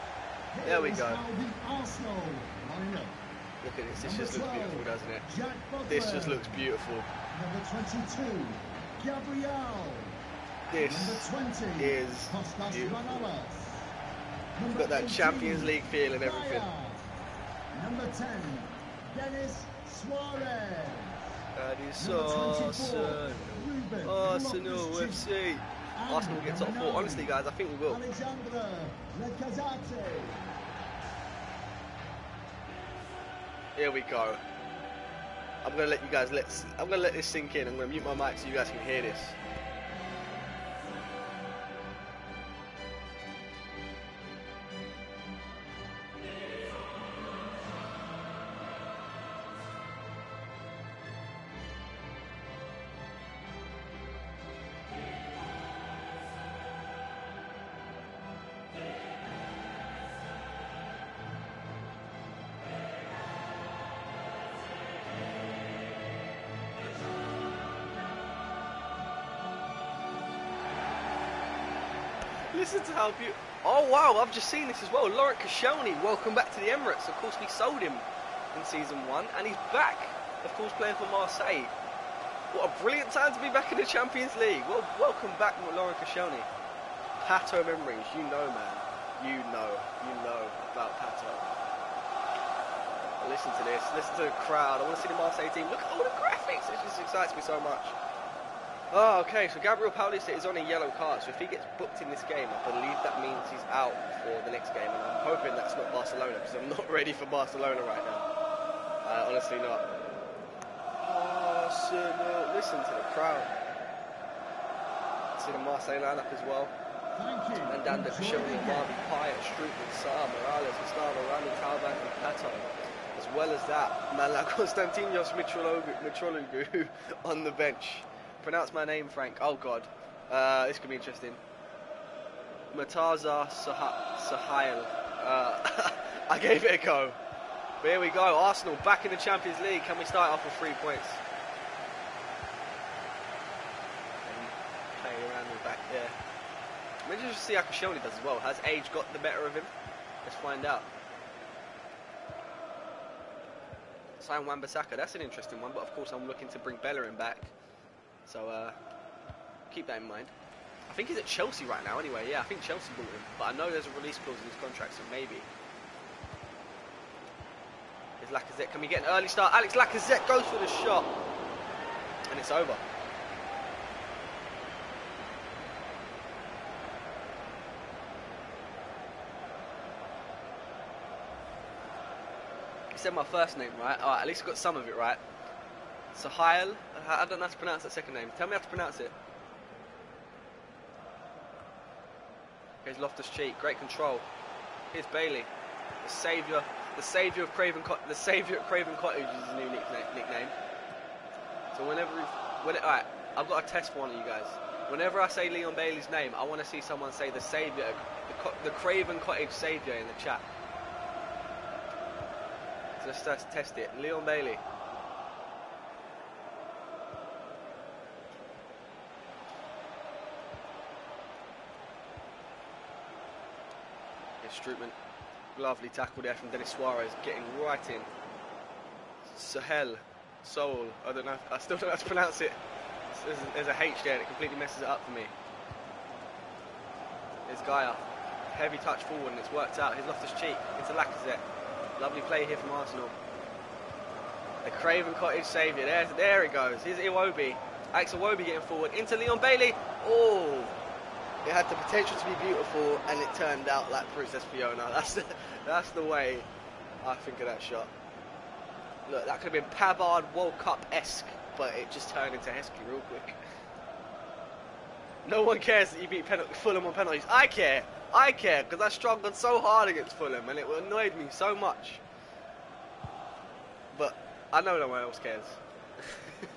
There we go. Look at this. This just looks beautiful, doesn't it? This just looks beautiful. Number 22, Gabriel. This is beautiful. It's got that Champions League feel and everything. Number 10, Denis Suarez. Arsenal FC. Arsenal get top 4. Honestly, guys, I think we will. Here we go. I'm gonna let you guys I'm gonna let this sink in. I'm gonna mute my mic so you guys can hear this. Listen to how beautiful. Oh wow, I've just seen this as well. Laurent Koscielny, welcome back to the Emirates. Of course, we sold him in season 1, and he's back. Of course, playing for Marseille. What a brilliant time to be back in the Champions League. Well, welcome back, Laurent Koscielny. Pato memories, you know, man. You know about Pato. listen to this. Listen to the crowd. I want to see the Marseille team. Look at all the graphics. It just excites me so much. Oh, okay. So Gabriel Paulista is on a yellow card. So if he gets booked in this game, I believe that means he's out for the next game. And I'm hoping that's not Barcelona because I'm not ready for Barcelona right now. Honestly not. Arsenal. Listen to the crowd. See the Marseille lineup as well. Thank you. And Dan de Koscielny, Marvin Pyatt, Strootman, Sarr, Morales, Gustavo, Rami, Talban, and Pato. As well as that, man like Konstantinos Mitroglou on the bench. Pronounce my name, Frank. Oh God, this could be interesting. Murtaza Sahail. I gave it a go. But here we go. Arsenal back in the Champions League. Can we start off with 3 points? And play around the back there. Maybe just see how Koscielny does as well. Has age got the better of him? Let's find out. Sign Wan-Bissaka. That's an interesting one, but of course I'm looking to bring Bellerin back. So keep that in mind. I think he's at Chelsea right now anyway. Yeah, I think Chelsea bought him. But I know there's a release clause in his contract, so maybe. Here's Lacazette. Can we get an early start? Alex Lacazette goes for the shot. And it's over. Said my first name right. Alright, at least I got some of it right. Sahail. I don't know how to pronounce that second name. Tell me how to pronounce it. Here's Loftus-Cheek. Great control. Here's Bailey, the saviour of Craven Cottage is his new nickname. So alright, I've got a test for one of you guys. Whenever I say Leon Bailey's name, I want to see someone say the saviour, the Craven Cottage saviour in the chat. So let's test it. Leon Bailey. Here's Strootman. Lovely tackle there from Denis Suarez, getting right in. Sahel. Soul. I don't know. I still don't know how to pronounce it. There's a H there that completely messes it up for me. There's Gaia. Heavy touch forward and it's worked out. Here's Loftus-Cheek into Lacazette. Lovely play here from Arsenal. The Craven Cottage saviour. There it goes. Here's Iwobi. Alex Iwobi getting forward into Leon Bailey. Oh, it had the potential to be beautiful, and it turned out like Princess Fiona. That's the way I think of that shot. Look, that could have been Pavard World Cup-esque, but it just turned into Heskey real quick. No one cares that you beat Fulham on penalties. I care, because I struggled so hard against Fulham, and it annoyed me so much. But I know no one else cares. It's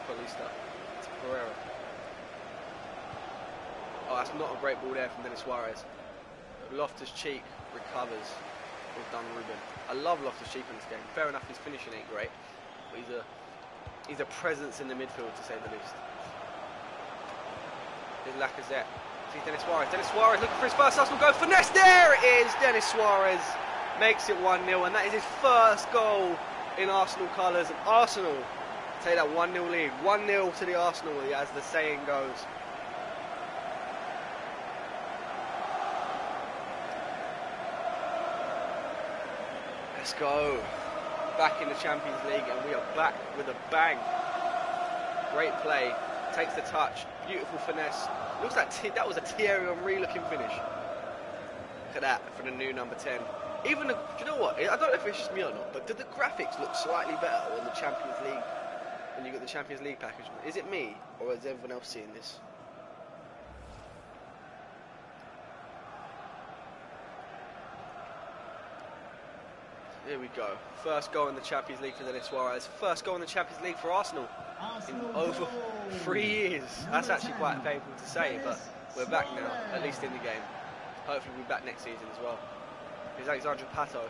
Paulista. It's Pereira. Oh, that's not a great ball there from Denis Suarez. Loftus-Cheek recovers. Well done, Ruben. I love Loftus-Cheek in this game. Fair enough, his finishing ain't great, but he's a presence in the midfield, to say the least. Here's Lacazette. See Denis Suarez. Denis Suarez looking for his first Arsenal goal. Finesse. There it is. Denis Suarez makes it 1-0, and that is his first goal in Arsenal colours. And Arsenal take that 1-0 lead. 1-0 to the Arsenal, as the saying goes. Let's go. Back in the Champions League, and we are back with a bang. Great play. Takes the touch. Beautiful finesse. Looks like that was a Thierry Henry looking finish. Look at that for the new number 10. Even do you know what? I don't know if it's just me or not, but did the graphics look slightly better when the Champions League, when you got the Champions League package? Is it me, or is everyone else seeing this? Here we go. First goal in the Champions League for Denis Suarez. First goal in the Champions League for Arsenal in over 3 years. That's actually quite painful to say, but we're back now, at least in the game. Hopefully we'll be back next season as well. Here's Alexandre Pato.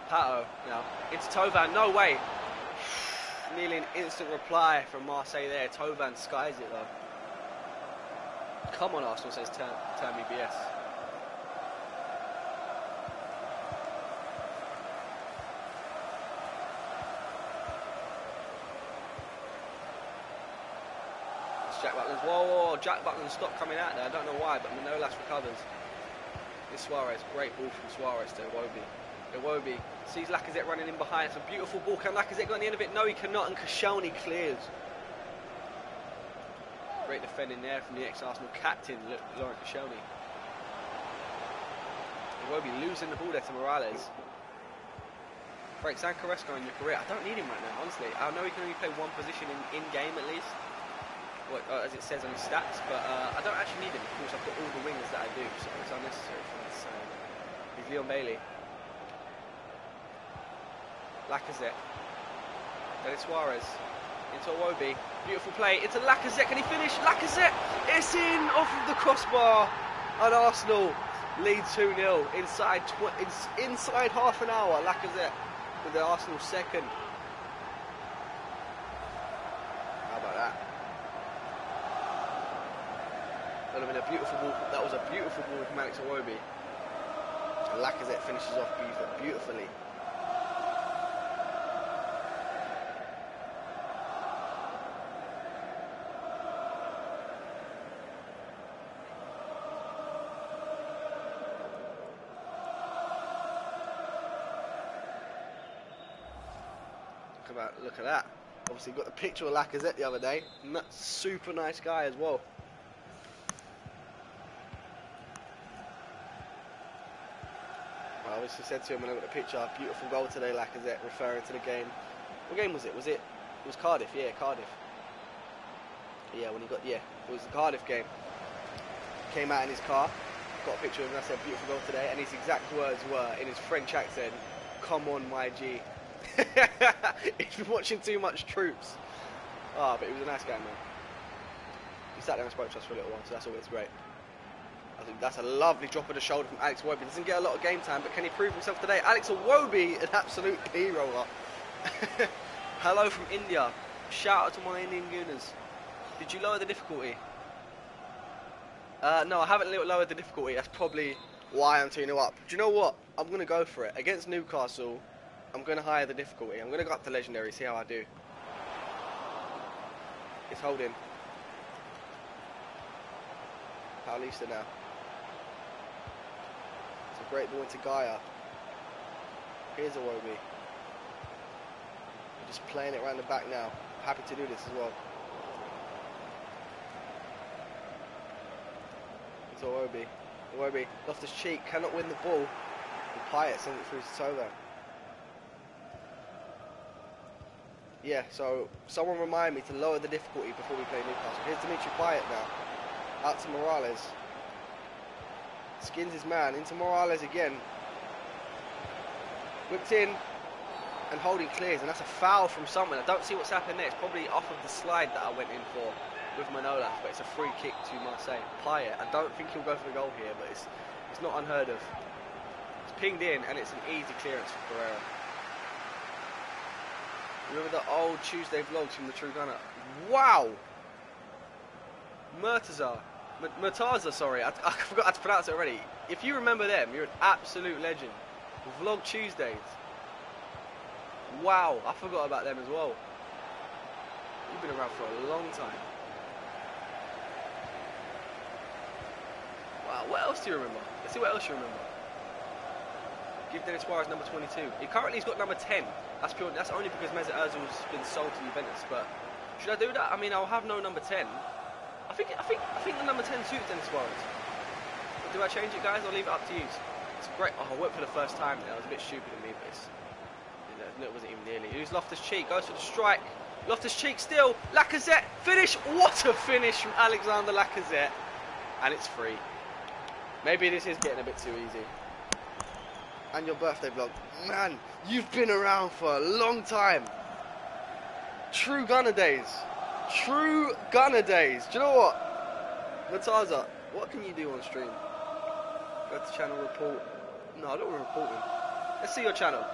Pato now into Tovan. No way. Nearly an instant reply from Marseille there. Tovan skies it though. Come on, Arsenal, says Turn Me BS. Jack Buckland's, whoa, Jack Buckland stopped coming out there. I don't know why, but Manolas recovers. It's Suarez. Great ball from Suarez to Iwobi. Iwobi sees Lacazette running in behind. It's a beautiful ball. Can Lacazette go on the end of it? No, he cannot. And Koscielny clears. Great defending there from the ex-Arsenal captain, Laurent Koscielny. Iwobi losing the ball there to Morales. Frank Sankaresco in your career. I don't need him right now, honestly. I know he can only play one position in-game at least, as it says on his stats, but I don't actually need him. Of course, I've got all the wingers that I do, so it's unnecessary for me to say. He's Leon Bailey. Lacazette. Dennis Suarez. Into Iwobi. Beautiful play. Into Lacazette. Can he finish? Lacazette! It's in off of the crossbar. And Arsenal lead 2-0 inside half an hour. Lacazette with the Arsenal second. How about that? That would have been a beautiful ball. That was a beautiful ball from Alex Iwobi. And Lacazette finishes off beautifully. Look at that. Obviously got the picture of Lacazette the other day. Super nice guy as well. I obviously said to him when I got the picture, beautiful goal today, Lacazette, referring to the game. What game was it? It was Cardiff, yeah, Cardiff. Yeah, when he got, yeah, it was the Cardiff game. Came out in his car, got a picture of him and I said, beautiful goal today. And his exact words were, in his French accent, come on, my G. He's been watching too much Troops. But he was a nice guy, man. He sat there and spoke to us for a little while, so that's always great. I think that's a lovely drop of the shoulder from Alex Iwobi. Doesn't get a lot of game time, but can he prove himself today? Alex Iwobi, an absolute P-roller. Hello from India. Shout out to my Indian Gooners. Did you lower the difficulty? No, I haven't lowered the difficulty. That's probably why I'm 2-0 up. Do you know what? I'm going to go for it. Against Newcastle, I'm going to higher the difficulty. I'm going to go up to Legendary, see how I do. It's holding. Paulista now. It's a great ball into Gaia. Here's Iwobi. We're just playing it around the back now. Happy to do this as well. It's Iwobi. Iwobi, Loftus Cheek cannot win the ball. And Payet sends it through to Togo. Yeah, so someone remind me to lower the difficulty before we play Newcastle. Here's Dimitri Payet now. Out to Morales. Skins his man. Into Morales again. Whipped in. And Holding clears. And that's a foul from someone. I don't see what's happened there. It's probably off of the slide that I went in for with Manolas. But it's a free kick to Marseille. Payet. I don't think he'll go for the goal here. But it's not unheard of. It's pinged in. And it's an easy clearance for Pereira. Remember the old Tuesday vlogs from the True Gunner? Wow! Murtaza, sorry. I forgot how to pronounce it already. If you remember them, you're an absolute legend. Vlog Tuesdays. Wow, I forgot about them as well. You've been around for a long time. Wow, what else do you remember? Let's see what else you remember. Give Dennis Suarez number 22. He currently has got number 10. That's only because Mesut Ozil's been sold to Juventus. But should I do that? I mean, I'll have no number 10. I think the number 10 suits Dennis Suarez. But do I change it, guys? I'll leave it up to you. It's great. Oh, I went for the first time there. That was a bit stupid of me, but it wasn't even nearly. Who's Loftus Cheek? Goes for the strike. Loftus Cheek still. Lacazette. Finish. What a finish from Alexander Lacazette. And it's free. Maybe this is getting a bit too easy. And your birthday vlog. Man, you've been around for a long time. True Gunner days. True Gunner days. Do you know what? Murtaza, what can you do on stream? Go to channel report. No, I don't want to report him. Let's see your channel.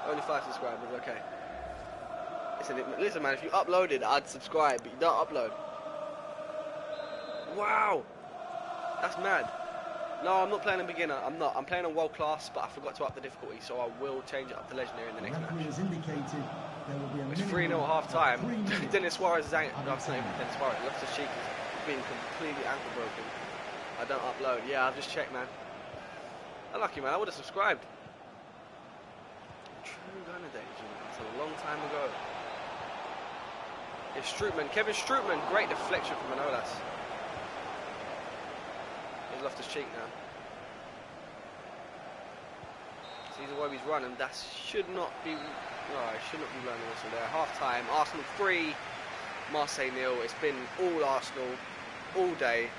Only 5 subscribers, okay. Listen man, if you uploaded, I'd subscribe, but you don't upload. Wow. That's mad. No, I'm not playing a beginner. I'm not. I'm playing on world class, but I forgot to up the difficulty, so I will change it up to legendary in the next match. It's 3-0 at half time. Dennis Suarez is angry. No, it's not even Dennis Suarez. Loftus Cheek has been completely ankle broken. I don't upload. Yeah, I've just checked, man. Unlucky, man. I would have subscribed. True Gunner days, you know. It's a long time ago. It's Strootman. Kevin Strootman. Great deflection from Manolas. He's lost his cheek now. Sees the way he's running. That should not be. No, it should not be running whistle there. Half time. Arsenal 3, Marseille 0. It's been all Arsenal all day.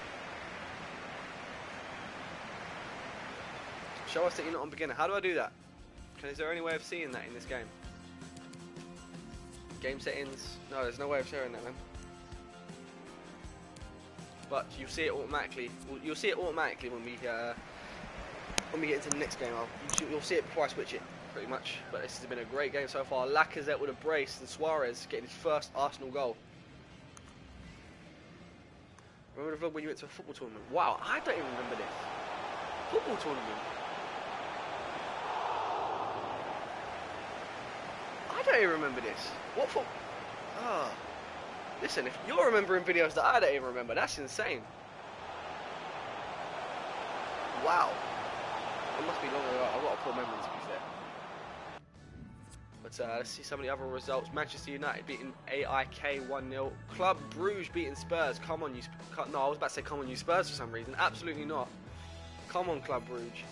Show us that you're not on beginner. How do I do that? Is there any way of seeing that in this game? Game settings? No, there's no way of showing that, man. But you'll see it automatically. You'll see it automatically when we get into the next game. You'll see it before I switch it, pretty much. But this has been a great game so far. Lacazette with a brace and Suarez getting his first Arsenal goal. Remember the vlog when you went to a football tournament? Wow, I don't even remember this. Football tournament. I don't even remember this. What for? Ah, listen, if you're remembering videos that I don't even remember, that's insane. Wow. It must be long ago. I've got a poor memory, to be fair. But let's see some of the other results. Manchester United beating AIK 1-0. Club Bruges beating Spurs. Come on, you. No, I was about to say come on, you Spurs for some reason. Absolutely not. Come on, Club Bruges.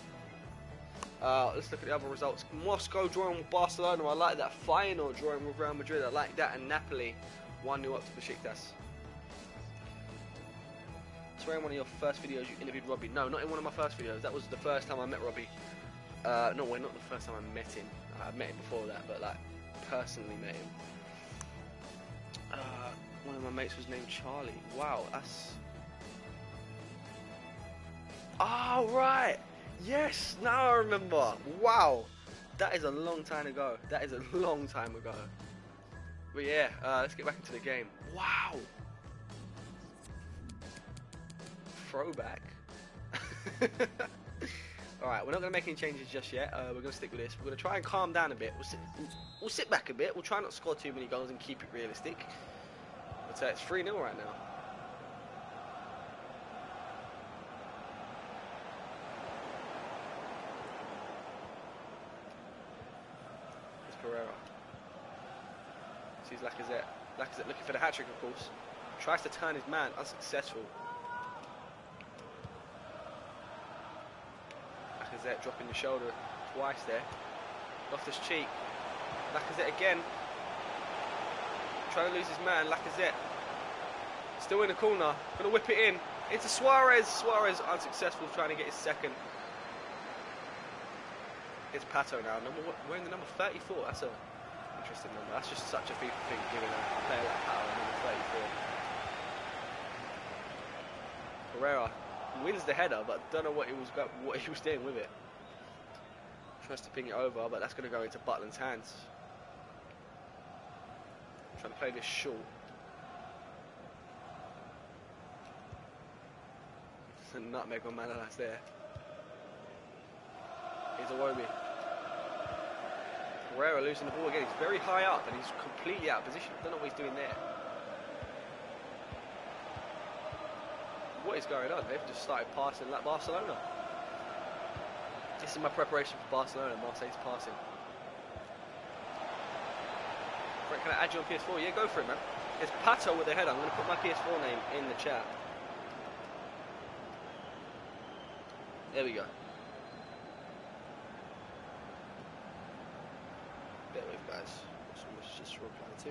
Let's look at the other results. Moscow drawing with Barcelona. I like that. Final drawing with Real Madrid. I like that. And Napoli 1-0 up to Besiktas. Swear in one of your first videos you interviewed Robbie. No, not in one of my first videos. That was the first time I met Robbie. No, well, not the first time I met him. I met him before that, but like personally met him. One of my mates was named Charlie. Wow, that's. Oh right. Yes, now I remember. Wow, that is a long time ago. That is a long time ago. But yeah, let's get back into the game. Wow. Throwback. Alright, we're not going to make any changes just yet. We're going to stick with this. We're going to try and calm down a bit. We'll sit back a bit. We'll try not to score too many goals and keep it realistic. But it's 3-0 right now. Pereira. Sees Lacazette. Lacazette looking for the hat-trick, of course. Tries to turn his man. Unsuccessful. Lacazette dropping the shoulder twice there. Off his cheek. Lacazette again. Trying to lose his man. Lacazette. Still in the corner. Gonna whip it in. Into Suarez. Suarez unsuccessful trying to get his second. It's Pato now. Wearing the number 34. That's a interesting number. That's just such a FIFA thing, giving a player like Pato number 34. Pereira wins the header, but don't know what he was doing with it. Tries to ping it over, but that's going to go into Butland's hands. Trying to play this short. It's a nutmeg on Manolas there. Here's Iwobi. Pereira losing the ball again. He's very high up and he's completely out of position. I don't know what he's doing there. What is going on? They've just started passing like Barcelona. This is my preparation for Barcelona. Marseille's passing. Frank, can I add you on PS4? Yeah, go for it, man. It's Pato with the header. I'm going to put my PS4 name in the chat. There we go. Bear with, guys. Someone's just replying to.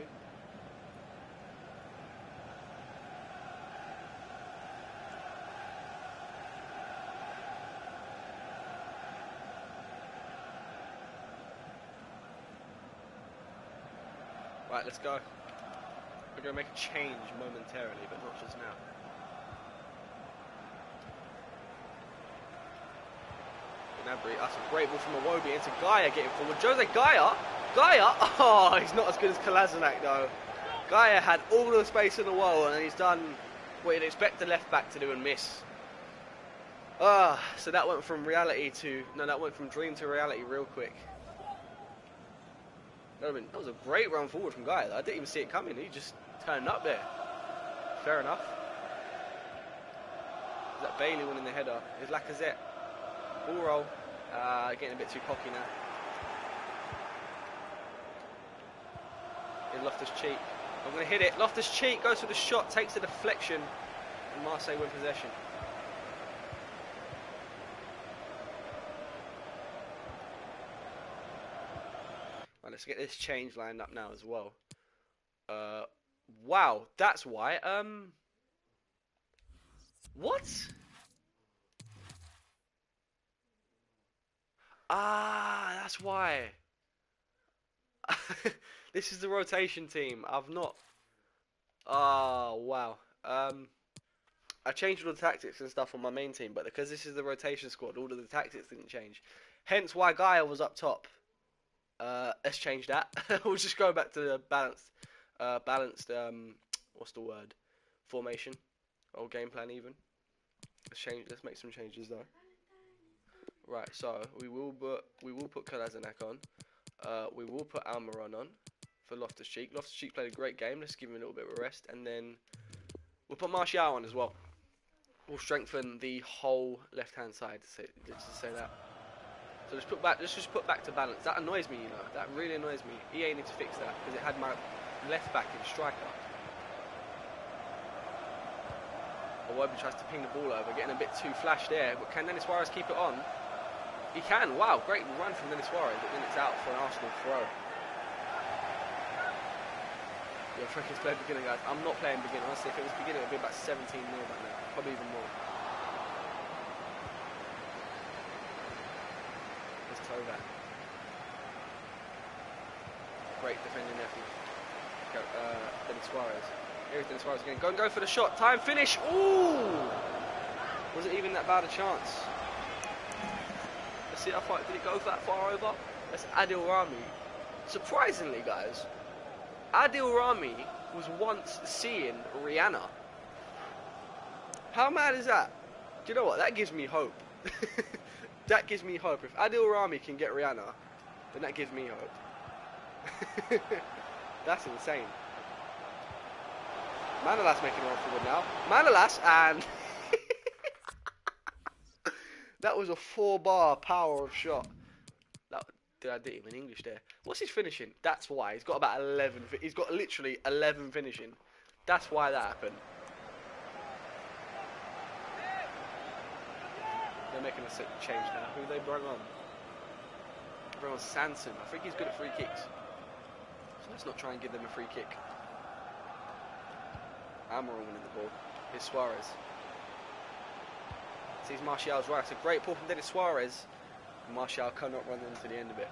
Right, let's go. We're going to make a change momentarily, but not just now. Gnabry, that's a great ball from Iwobi into Gaia getting forward. Jose Gaia? Gaia? Oh, he's not as good as Kolasinac though. Gaia had all the space in the world and he's done what you'd expect the left back to do and miss. So that went from reality to... No, that went from dream to reality real quick. That was a great run forward from Gaia. I didn't even see it coming. He just turned up there. Fair enough. Is that Bailey winning the header? Is Lacazette? Ball roll. Getting a bit too cocky now. In Loftus-Cheek. I'm going to hit it. Loftus-Cheek goes for the shot, takes the deflection, and Marseille win possession. Right, let's get this change lined up now as well. Wow, that's why. What? Ah, that's why. This is the rotation team. I've not. Oh, wow. I changed all the tactics and stuff on my main team, but because this is the rotation squad, all of the tactics didn't change. Hence why Gaia was up top. Let's change that. We'll just go back to the balanced, what's the word? Formation or game plan even. Let's make some changes though. Right, so we will put Kolasinac on. We will put Almiron on for Loftus-Cheek. Loftus-Cheek played a great game. Let's give him a little bit of a rest, and then we'll put Martial on as well. We'll strengthen the whole left-hand side. Let's just say that. So let's just put back to balance. That annoys me, you know. That really annoys me. EA need to fix that because it had my left back in striker. Awobi tries to ping the ball over, getting a bit too flash there. But can Denis Suarez keep it on? He can. Wow, great run from Denis Suarez, but then it's out for an Arsenal throw. Yeah, Frankie's playing beginner, guys. I'm not playing beginner. Honestly, if it was beginner, it would be about 17 mil by now. Probably even more. There's Tovat. Great defending there from Denis Suarez. Here's Denis Suarez again. Go for the shot. Time finish. Ooh! Wasn't even that bad a chance. Let's see how far. Did it go that far over? That's Adil Rami. Surprisingly, guys, Adil Rami was once seeing Rihanna. How mad is that? Do you know what? That gives me hope. That gives me hope. If Adil Rami can get Rihanna, then that gives me hope. That's insane. Manolas making a run forward now. Manolas, and that was a 4-bar power of shot. I did him in English there. What's his finishing? That's why. He's got about 11. He's got literally 11 finishing. That's why that happened. They're making a change now. Who they brought on? They brought on Sanson. I think he's good at free kicks. So let's not try and give them a free kick. Almiron winning the ball. Here's Suarez. Sees Martial's right. It's a great ball from Denis Suarez. Martial cannot run into the end of it.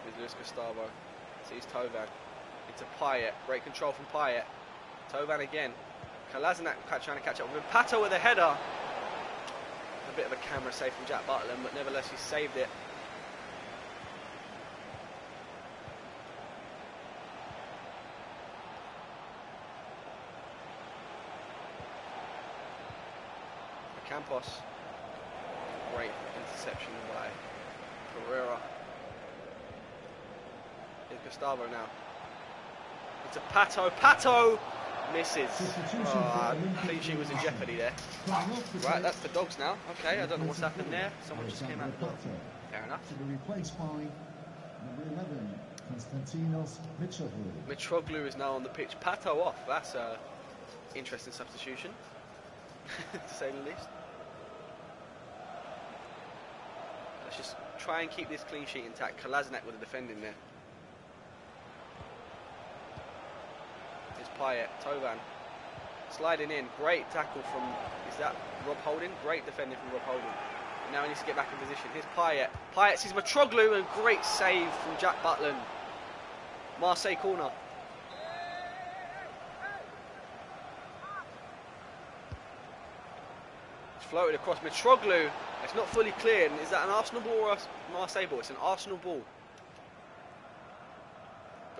Here's Luis Gustavo. Sees Tovat. Into Payet. Great control from Payet. Tovat again. Kolasinac trying to catch up with him. Pato with a header. A bit of a camera save from Jack Butland, but nevertheless he saved it. Campos. Great interception by Pereira. Here's Gustavo now. It's a Pato. Pato misses. I think she was in jeopardy there. Right, that's the dogs now. Okay, I don't know what's happened there. Someone just came out. Fair enough. To be replaced by number 11, Konstantinos Mitroglou. Mitroglou is now on the pitch. Pato off. That's a interesting substitution, to say the least. Let's just try and keep this clean sheet intact. Kolasinac with the defending there. Here's Payet, Tovan sliding in. Great tackle from, is that Rob Holding? Great defending from Rob Holding. And now he needs to get back in position. Here's Payet. Payet sees Mitroglou, and great save from Jack Butland. Marseille corner. Floated across Mitroglou. It's not fully cleared. Is that an Arsenal ball or a Marseille ball? It's an Arsenal ball.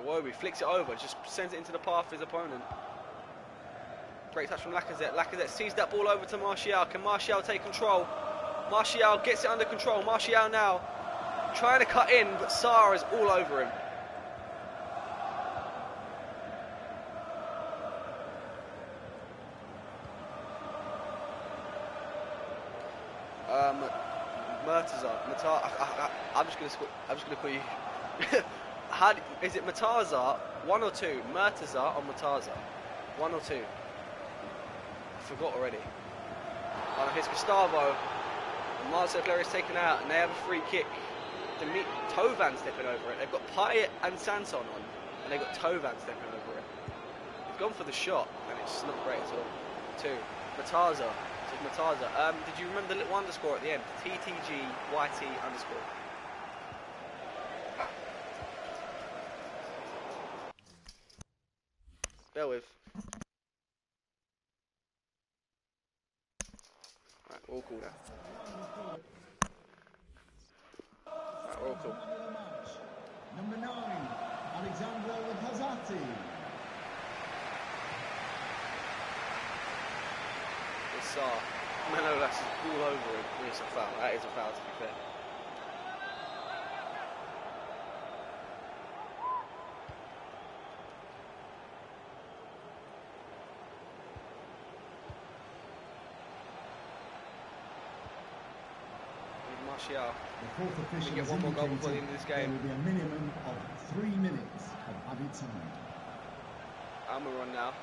Iwobi flicks it over, just sends it into the path of his opponent. Great touch from Lacazette. Lacazette sees that ball over to Martial. Can Martial take control? Martial gets it under control. Martial now trying to cut in, but Sarr is all over him. I'm just gonna call you. Is it Murtaza 1 or 2? Murtaza or Murtaza? 1 or 2? I forgot already. Oh, here's Gustavo. And Marseille player is taken out, and they have a free kick. Tovan stepping over it. They've got Payet and Sanson on, and they've got Tovan stepping over it. They've gone for the shot, and it's not great at all. 2. Murtaza. Murtaza. Did you remember the little underscore at the end? TTGYT underscore. Bear with. Right, we're all cool now. Right, we're all cool. Number 9, Alexandro Hazati. It's Manolas is all over him. It's a foul. That is a foul, to be fair. Martial. The fourth official get one more goal before the end of this game. There will be a minimum of 3 minutes of added time. Almiron now,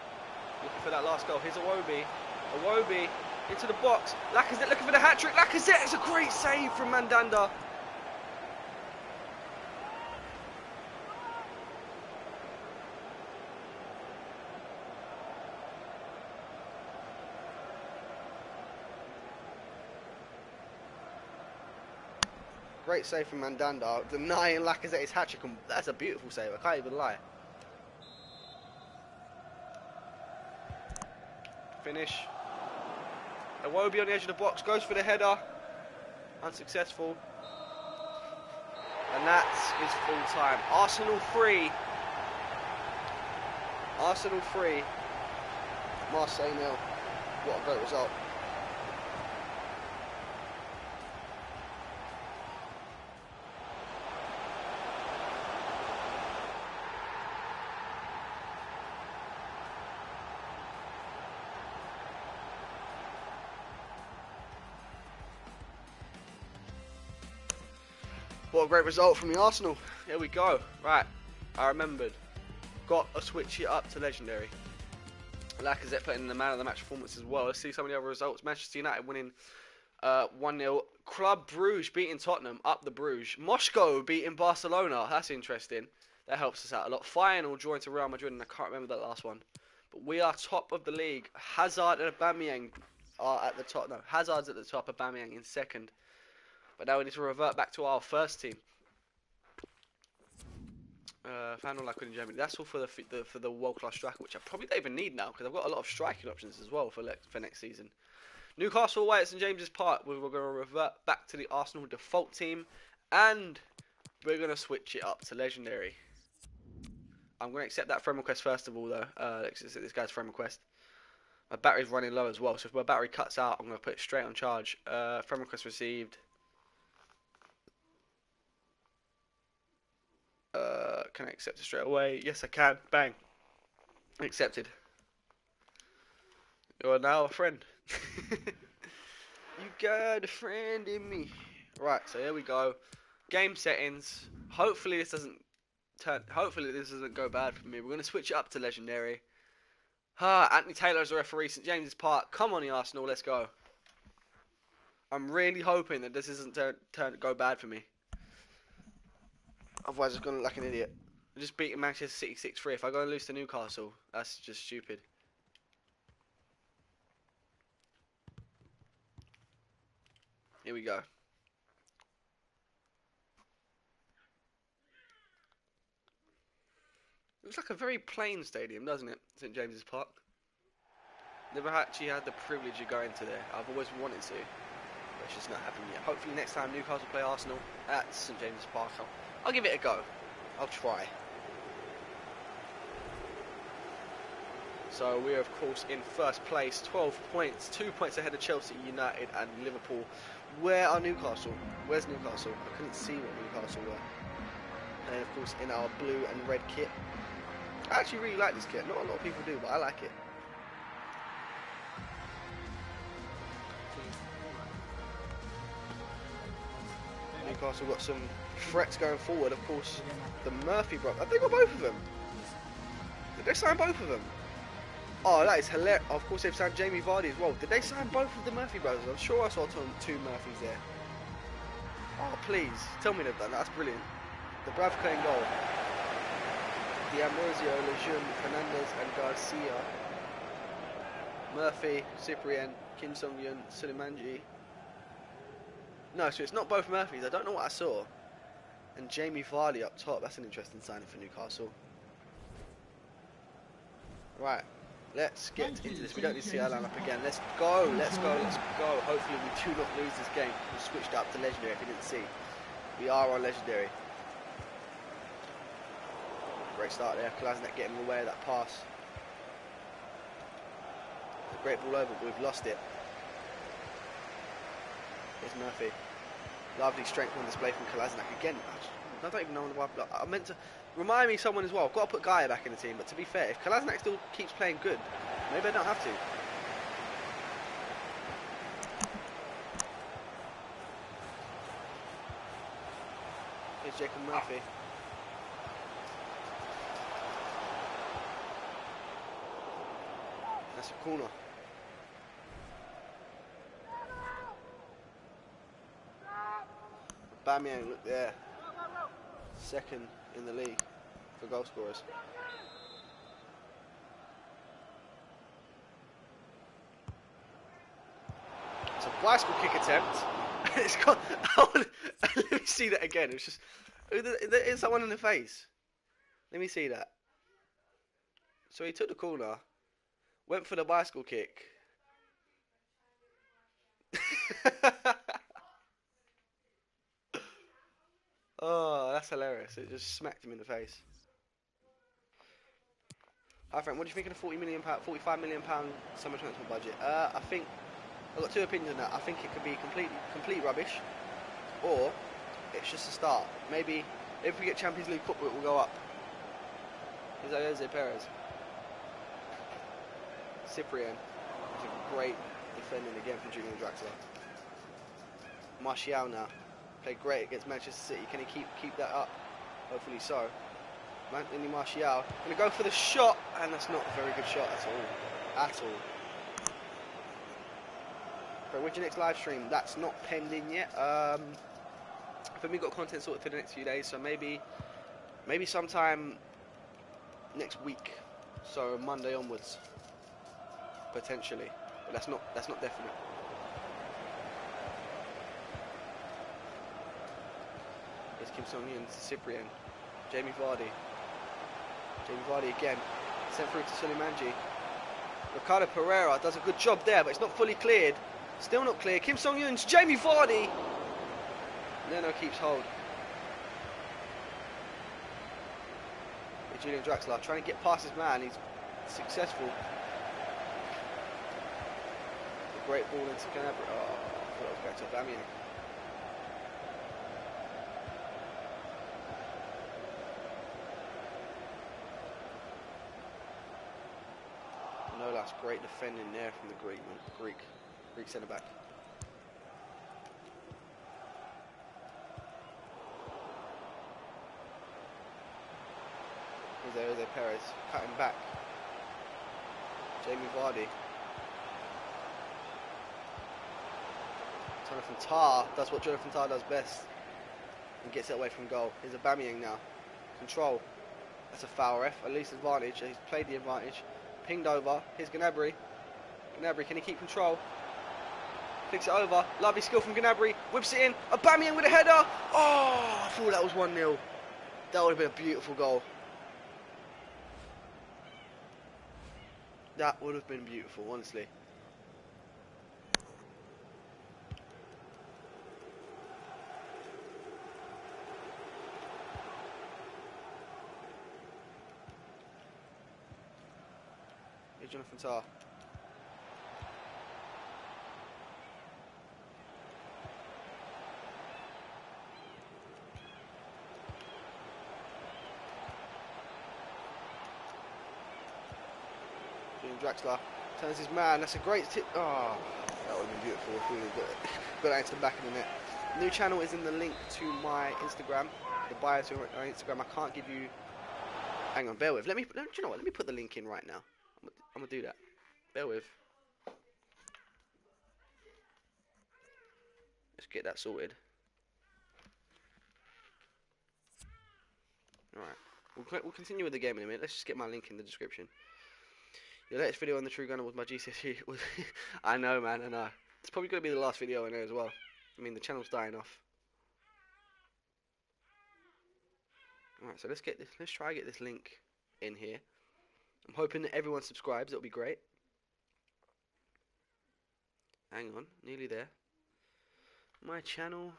looking for that last goal. Here's Iwobi. Iwobi into the box. Lacazette looking for the hat-trick. Lacazette, it's a great save from Mandanda. Great save from Mandanda, denying Lacazette's hat-trick. That's a beautiful save, I can't even lie. Finish. Iwobi on the edge of the box, goes for the header. Unsuccessful. And that is full time. Arsenal 3. Arsenal 3. Marseille 0. What a great result. What a great result from the Arsenal. Here we go. Right, I remembered. Got to switch it up to legendary. Lacazette putting in the man of the match performance as well. Let's see some of the other results. Manchester United winning 1-0. Club Bruges beating Tottenham, up the Bruges. Moscow beating Barcelona. That's interesting. That helps us out a lot. Final drawing to Real Madrid, and I can't remember that last one. But we are top of the league. Hazard and Aubameyang are at the top. No, Hazard's at the top, Aubameyang in second. But now we need to revert back to our first team. Found all I could in Germany. That's all for the world-class striker, which I probably don't even need now because I've got a lot of striking options as well for next season. Newcastle away at St James's Park. We're going to revert back to the Arsenal default team, and we're going to switch it up to legendary. I'm going to accept that friend request first of all, though. Let's accept this guy's friend request. My battery's running low as well, so if my battery cuts out, I'm going to put it straight on charge. Friend request received. Can I accept it straight away? Yes, I can. Bang. Accepted. You are now a friend. You got a friend in me. Right, so here we go. Game settings. Hopefully this doesn't go bad for me. We're going to switch it up to legendary. Anthony Taylor as the referee, St James's Park. Come on, the Arsenal, let's go. I'm really hoping that this isn't go bad for me. Otherwise, it's going to look like an idiot. I'm just beating Manchester City 6-3. If I go and lose to Newcastle, that's just stupid. Here we go. Looks like a very plain stadium, doesn't it? St James's Park. Never actually had the privilege of going to there. I've always wanted to, but it's just not happened yet. Hopefully next time Newcastle play Arsenal at St James's Park, I'll give it a go. I'll try. So we're of course in first place, 12 points, 2 points ahead of Chelsea, United and Liverpool. Where are Newcastle? Where's Newcastle? I couldn't see what Newcastle were. And of course in our blue and red kit. I actually really like this kit. Not a lot of people do, but I like it. Newcastle got some threats going forward. Of course, the Murphy brothers. Have they got both of them? Did they sign both of them? Oh, that is hilarious. Of course, they've signed Jamie Vardy as well. Did they sign both of the Murphy brothers? I'm sure I saw two Murphys there. Oh, please. Tell me they've done that. That's brilliant. The Bravka in goal. D'Ambrosio, Lejeune, Fernandez, and Garcia. Murphy, Cyprien, Kim Song-yun, Suleimanji. No, so it's not both Murphys. I don't know what I saw. And Jamie Vardy up top. That's an interesting signing for Newcastle. Right. Let's get into this. We don't need to see our lineup again. Let's go. Let's go. Let's go. Hopefully we do not lose this game. We switched up to Legendary if you didn't see. We are on Legendary. Great start there. Kolasinac getting away of that pass. A great ball over, but we've lost it. Here's Murphy. Lovely strength on display from Kolasinac again. I don't even know why. I meant to remind me someone as well. I've got to put Gaia back in the team, but to be fair, if Kolasinac still keeps playing good, maybe I don't have to. Here's Jacob Murphy. That's a corner. Bamiyang, look there. Second in the league for goal scorers. It's a bicycle kick attempt. It's got. Let me see that again. It's just. There is someone in the face. Let me see that. So he took the corner, went for the bicycle kick. Oh, that's hilarious. It just smacked him in the face. Hi Frank, what do you think of the £45 million summer transfer budget? I think I've got two opinions on that. I think it could be complete rubbish, or it's just a start. Maybe if we get Champions League football, it will go up. Here's Jose Perez. Cyprien is a great defending again from Julian Draxler. Martial now. Played great against Manchester City. Can he keep that up? Hopefully so. Anthony Martial. Gonna go for the shot, and that's not a very good shot at all. At all. Okay, when's your next live stream? That's not penned in yet. I think we've got content sorted for the next few days, so maybe sometime next week. So Monday onwards. Potentially. But that's not definite. Here's Kim Song-yun, Cyprien, Jamie Vardy. Jamie Vardy again, sent through to Suleimanji. Ricardo Pereira does a good job there, but it's not fully cleared. Still not clear. Kim Song-yun's Jamie Vardy. Leno keeps hold. Here's Julian Draxler trying to get past his man. He's successful. A great ball into Canabria. Oh, I thought it was going to Bamiyang. That's great defending there from the Greek centre back. Here's Jose Perez cutting back. Jamie Vardy. Jonathan Tah does what Jonathan Tah does best and gets it away from goal. Here's Aubameyang now. Control. That's a foul, ref. At least advantage. He's played the advantage. Pinged over. Here's Gnabry. Gnabry, can he keep control? Flicks it over. Lovely skill from Gnabry. Whips it in. Aubameyang with a header. Oh, I thought that was 1-0. That would have been a beautiful goal. That would have been beautiful, honestly. Jonathan Tah. Julian Draxler turns his man. That's a great tip. Oh, that would have been beautiful if we got that into the back of the net. New channel is in the link to my Instagram. The bio to my Instagram. I can't give you. Hang on, bear with. Do you know what? Let me put the link in right now. I'm gonna do that. Bear with. Let's get that sorted. Alright. We'll continue with the game in a minute. Let's just get my link in the description. Your latest video on the True Gunner was my GCSE. I know, man. I know. It's probably gonna be the last video I know as well. I mean, the channel's dying off. Alright, so let's try to get this link in here. I'm hoping that everyone subscribes. It'll be great. Hang on, nearly there. My channel.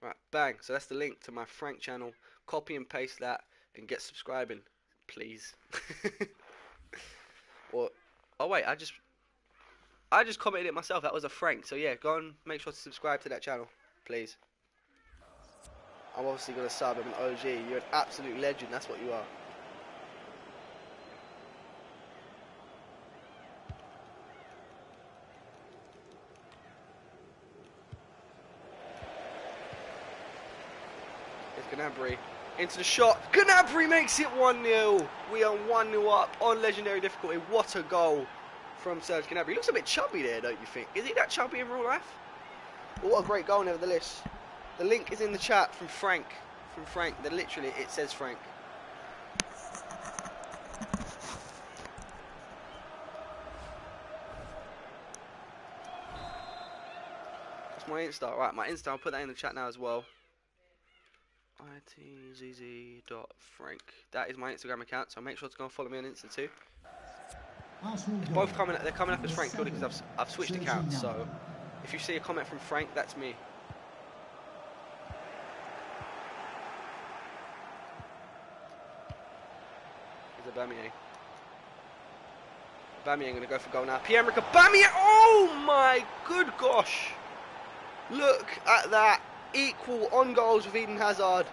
Right, bang. So that's the link to my Frank channel. Copy and paste that and get subscribing, please. Or, oh wait, I just commented it myself. That was a Frank. So yeah, go and make sure to subscribe to that channel, please. I'm obviously gonna sub. I'm an OG. You're an absolute legend. That's what you are. Gnabry into the shot. Gnabry makes it 1-0. We are 1-0 up on legendary difficulty. What a goal from Serge Gnabry. He looks a bit chubby there, don't you think? Is he that chubby in real life? But what a great goal, nevertheless. The link is in the chat from Frank. Literally, it says Frank. That's my Insta. Right, my Insta. I'll put that in the chat now as well. itzz.frank. That is my Instagram account, so make sure to go and follow me on Insta too. They're coming up as Frank purely because I've switched accounts. So if you see a comment from Frank, that's me. Here's Aubameyang. Aubameyang gonna go for goal now. Pierre-Emerick Aubameyang. Oh my good gosh! Look at that. Equal on goals with Eden Hazard.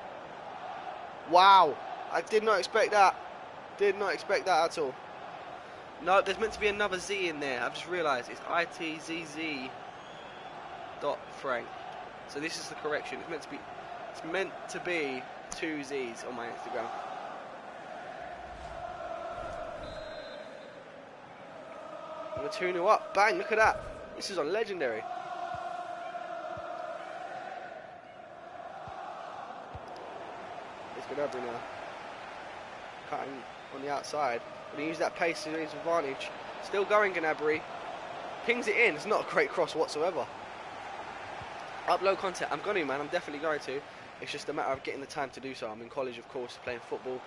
Wow, I did not expect that. Did not expect that at all. No, there's meant to be another Z in there. I've just realised it's itzz.frank. So this is the correction. It's meant to be 2 Z's on my Instagram. We're 2-0 up. Bang! Look at that. This is on legendary. Gnabry now, cutting on the outside, but he used that pace to his advantage. Still going, Gnabry pings it in. It's not a great cross whatsoever. Upload content. I'm gonna, man. I'm definitely going to. It's just a matter of getting the time to do so. I'm in college, of course, playing football,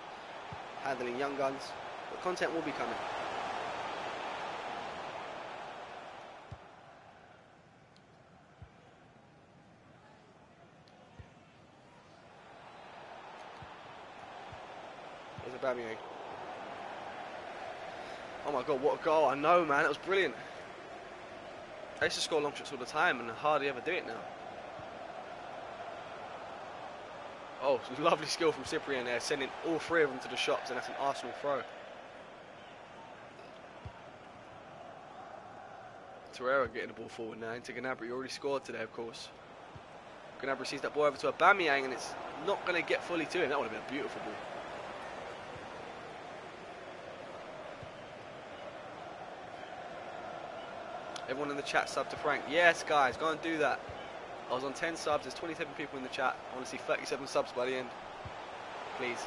handling Young Gunz, but content will be coming. Aubameyang. Oh my god, what a goal. I know, man, it was brilliant. I used to score long shots all the time and I hardly ever do it now. Oh, some lovely skill from Cyprian there, sending all 3 of them to the shops, and that's an Arsenal throw. Torreira getting the ball forward now into Gnabry. He already scored today, of course. Gnabry sees that ball over to Aubameyang and it's not going to get fully to him. That would have been a beautiful ball. Everyone in the chat sub to Frank. Yes, guys, go and do that. I was on 10 subs. There's 27 people in the chat. I want to see 37 subs by the end. Please.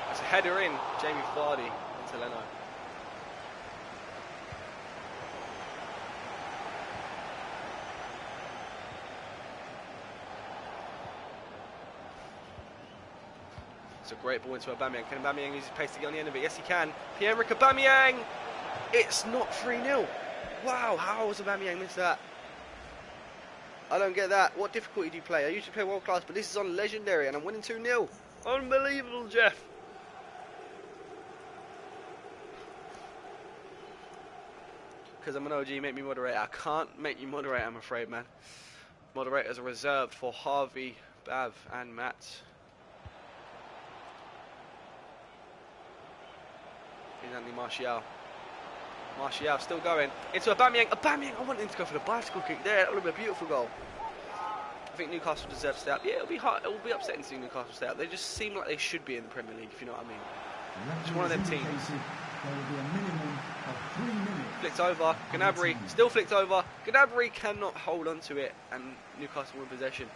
That's a header in. Jamie Vardy into Leno. It's a great ball into Aubameyang. Can Aubameyang use his pace to get on the end of it? Yes, he can. Pierre-Emerick Aubameyang. It's not 3-0. Wow, how has Aubameyang missed that? I don't get that. What difficulty do you play? I usually play world class, but this is on legendary and I'm winning 2-0. Unbelievable, Jeff. Because I'm an OG, make me moderate. I can't make you moderate, I'm afraid, man. Moderators are reserved for Harvey, Bav and Matt. Here's Anthony Martial. Martial still going. Into Aubameyang. Aubameyang, I want him to go for the bicycle kick there. That would have been a beautiful goal. I think Newcastle deserves to stay up. Yeah, it'll be hard. It'll be upsetting to see Newcastle stay up. They just seem like they should be in the Premier League, if you know what I mean. It's one of them teams. There will be a minimum of 3 minutes. Flicked over. Gnabry still flicked over. Gnabry cannot hold on to it, and Newcastle win possession.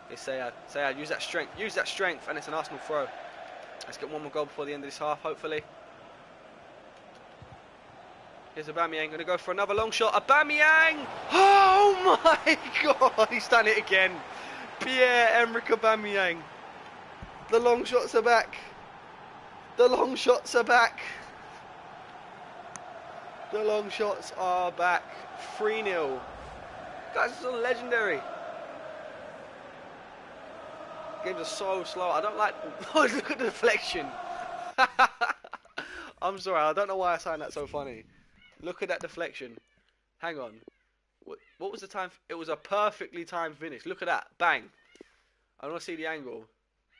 It's Sayad. Sayad, use that strength. Use that strength, and it's an Arsenal throw. Let's get one more goal before the end of this half, hopefully. Here's Aubameyang, going to go for another long shot. Aubameyang! Oh my God, he's done it again. Pierre-Emerick Aubameyang. The long shots are back. The long shots are back. The long shots are back. 3-0. Guys, this is legendary. Games are so slow. I don't like... Oh, look at the deflection. I'm sorry, I don't know why I find that so funny. Look at that deflection. Hang on. What was the time? It was a perfectly timed finish. Look at that. Bang. I want to see the angle.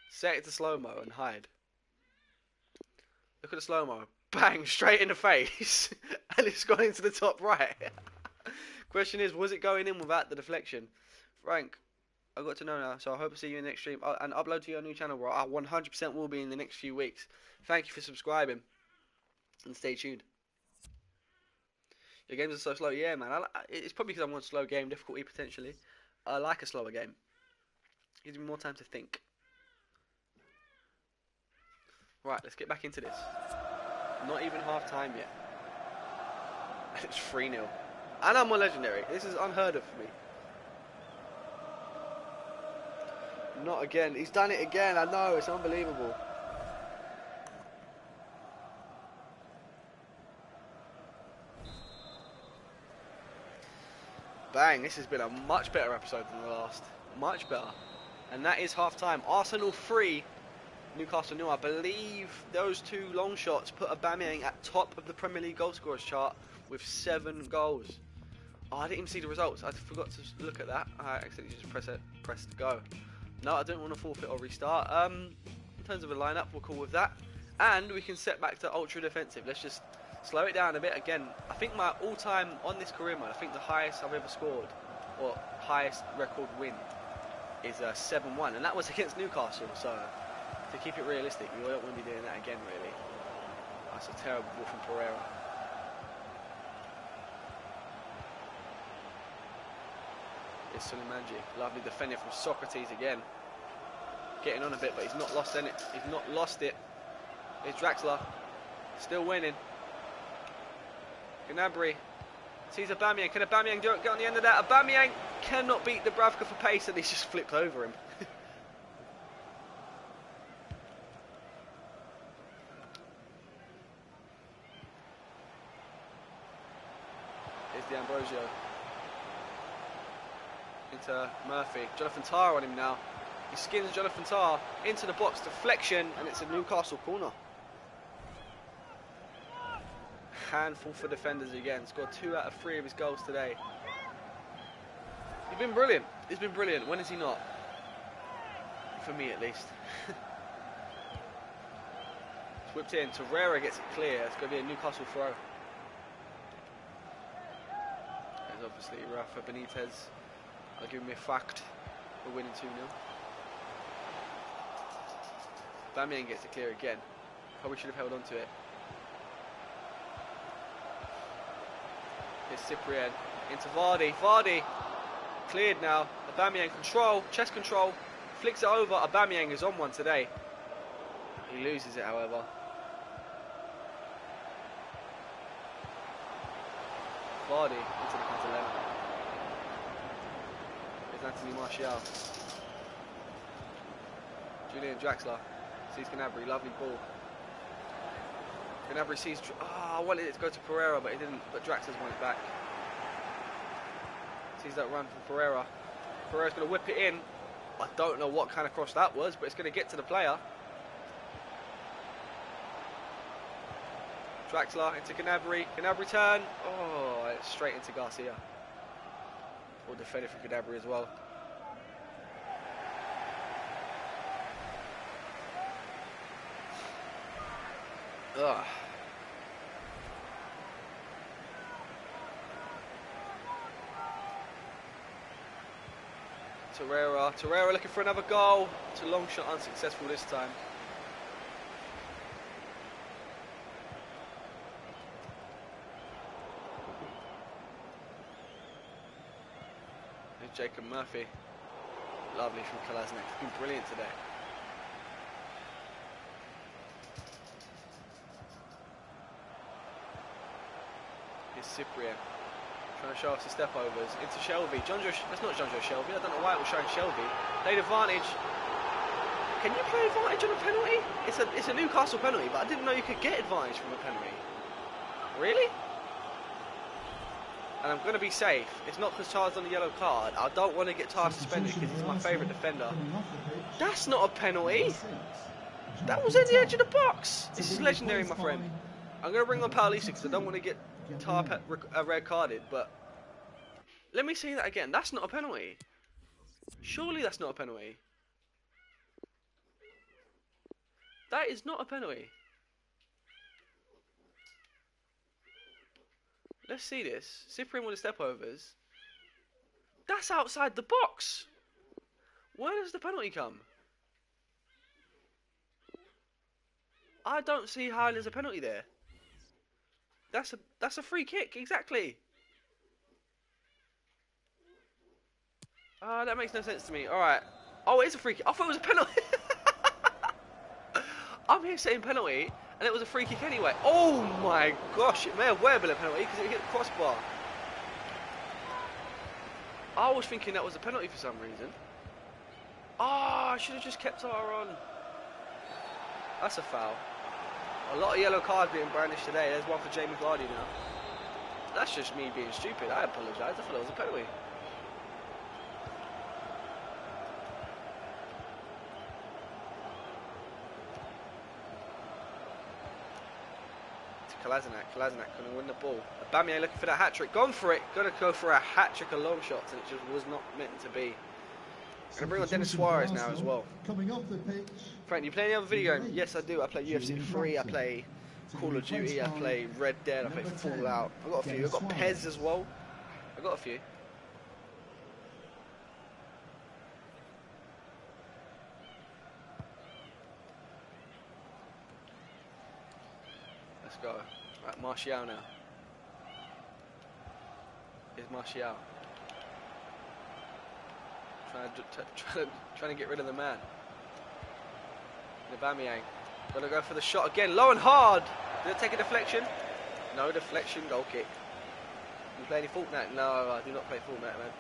Set it to slow-mo and hide. Look at the slow-mo. Bang. Straight in the face. And it's gone into the top right. Question is, was it going in without the deflection? Frank, I've got to know now. So I hope to see you in the next stream. And upload to your new channel, bro. I 100% will be in the next few weeks. Thank you for subscribing. And stay tuned. Your games are so slow. Yeah, man. It's probably because I'm on slow game difficulty, potentially. I like a slower game. Gives me more time to think. Right, let's get back into this. Not even half time yet. It's 3-0. And I'm on legendary. This is unheard of for me. Not again. He's done it again. I know. It's unbelievable. Bang, this has been a much better episode than the last. Much better. And that is half time. Arsenal 3, Newcastle 0. I believe those two long shots put Aubameyang at top of the Premier League goal scorers chart with 7 goals. Oh, I didn't even see the results. I forgot to look at that. I accidentally just pressed go. No, I don't want to forfeit or restart. In terms of a lineup, we're cool with that. And we can set back to ultra defensive. Let's just slow it down a bit again. I think my all-time on this career mode, I think the highest I've ever scored, or highest record win, is 7-1, and that was against Newcastle. So to keep it realistic, you don't want to be doing that again, really. That's a terrible ball from Pereira. It's Suleimanji, lovely defender from Socrates again. Getting on a bit, but he's not lost it. He's not lost it. It's Draxler, still winning. Gnabry sees Aubameyang. Can Aubameyang get on the end of that? Aubameyang cannot beat Dubravka for pace, and he's just flipped over him. Here's the Ambrosio. Into Murphy. Jonathan Tah on him now. He skins Jonathan Tah into the box. Deflection, and it's a Newcastle corner. Handful for defenders again. Scored 2 out of 3 of his goals today. He's been brilliant. He's been brilliant. When is he not? For me, at least. It's whipped in. Torreira gets it clear. It's going to be a Newcastle throw. There's obviously Rafa Benitez. I'll give him a fact. We're winning 2-0. Aubameyang gets it clear again. Probably should have held on to it. Here's Cyprien into Vardy. Vardy cleared now. Aubameyang control, chest control, flicks it over. Aubameyang is on one today. He loses it, however. Vardy into the Catalan. Here's Anthony Martial. Julian Draxler sees Gnabry. Lovely ball. Gnabry sees... I wanted it to go to Pereira, but he didn't. But Draxler's won it back. Sees that run from Pereira. Pereira's going to whip it in. I don't know what kind of cross that was, but it's going to get to the player. Draxler into Gnabry. Gnabry turn. Oh, it's straight into Garcia. Or defended for Gnabry as well. Ugh. Torreira looking for another goal. It's a long shot, unsuccessful this time. Here's Jacob Murphy. Lovely from Kolasinac. He's been brilliant today. Here's Cyprien. Trying to show us the step overs into Shelby. That's not Jonjo Shelby. I don't know why it was showing Shelby. Played advantage. Can you play advantage on a penalty? It's a Newcastle penalty, but I didn't know you could get advantage from a penalty. Really? And I'm going to be safe. It's not because Charles on the yellow card. I don't want to get Tar suspended because he's my favourite defender. That's not a penalty. That was at the edge of the box. This is legendary, my friend. I'm going to bring on Paulista because I don't want to get Tar red carded, but let me see that again. That's not a penalty. Surely that's not a penalty. That is not a penalty. Let's see this. Cyprien with the step overs. That's outside the box. Where does the penalty come? I don't see how there's a penalty there. That's a free kick, exactly. That makes no sense to me. Alright. Oh, it is a free kick. I thought it was a penalty. I'm here saying penalty, and it was a free kick anyway. Oh my gosh, it may have well been a penalty because it hit the crossbar. I was thinking that was a penalty for some reason. I should have just kept our on. That's a foul. A lot of yellow cards being brandished today. There's one for Jamie Vardy now. That's just me being stupid. I apologise. I thought it was a penalty. To Kolasinac. Kolasinac going to win the ball. Aubameyang looking for that hat-trick. Gone for it. Going to go for a hat-trick of long shots, and it just was not meant to be. Going to bring on Denis Suarez now as well. Coming off the pitch. Frank, you play any other video game? Yes, I do. I play UFC 3. I play Call of Duty. I play Red Dead. I play Fallout. I've got a few. I've got Pez as well. I've got a few. Let's go. Right, Martial now. Here's Martial. Trying to get rid of the man. Aubameyang. Gonna go for the shot again. Low and hard. Did it take a deflection? No deflection. Goal kick. You play any Fortnite? No, I do not play Fortnite, man.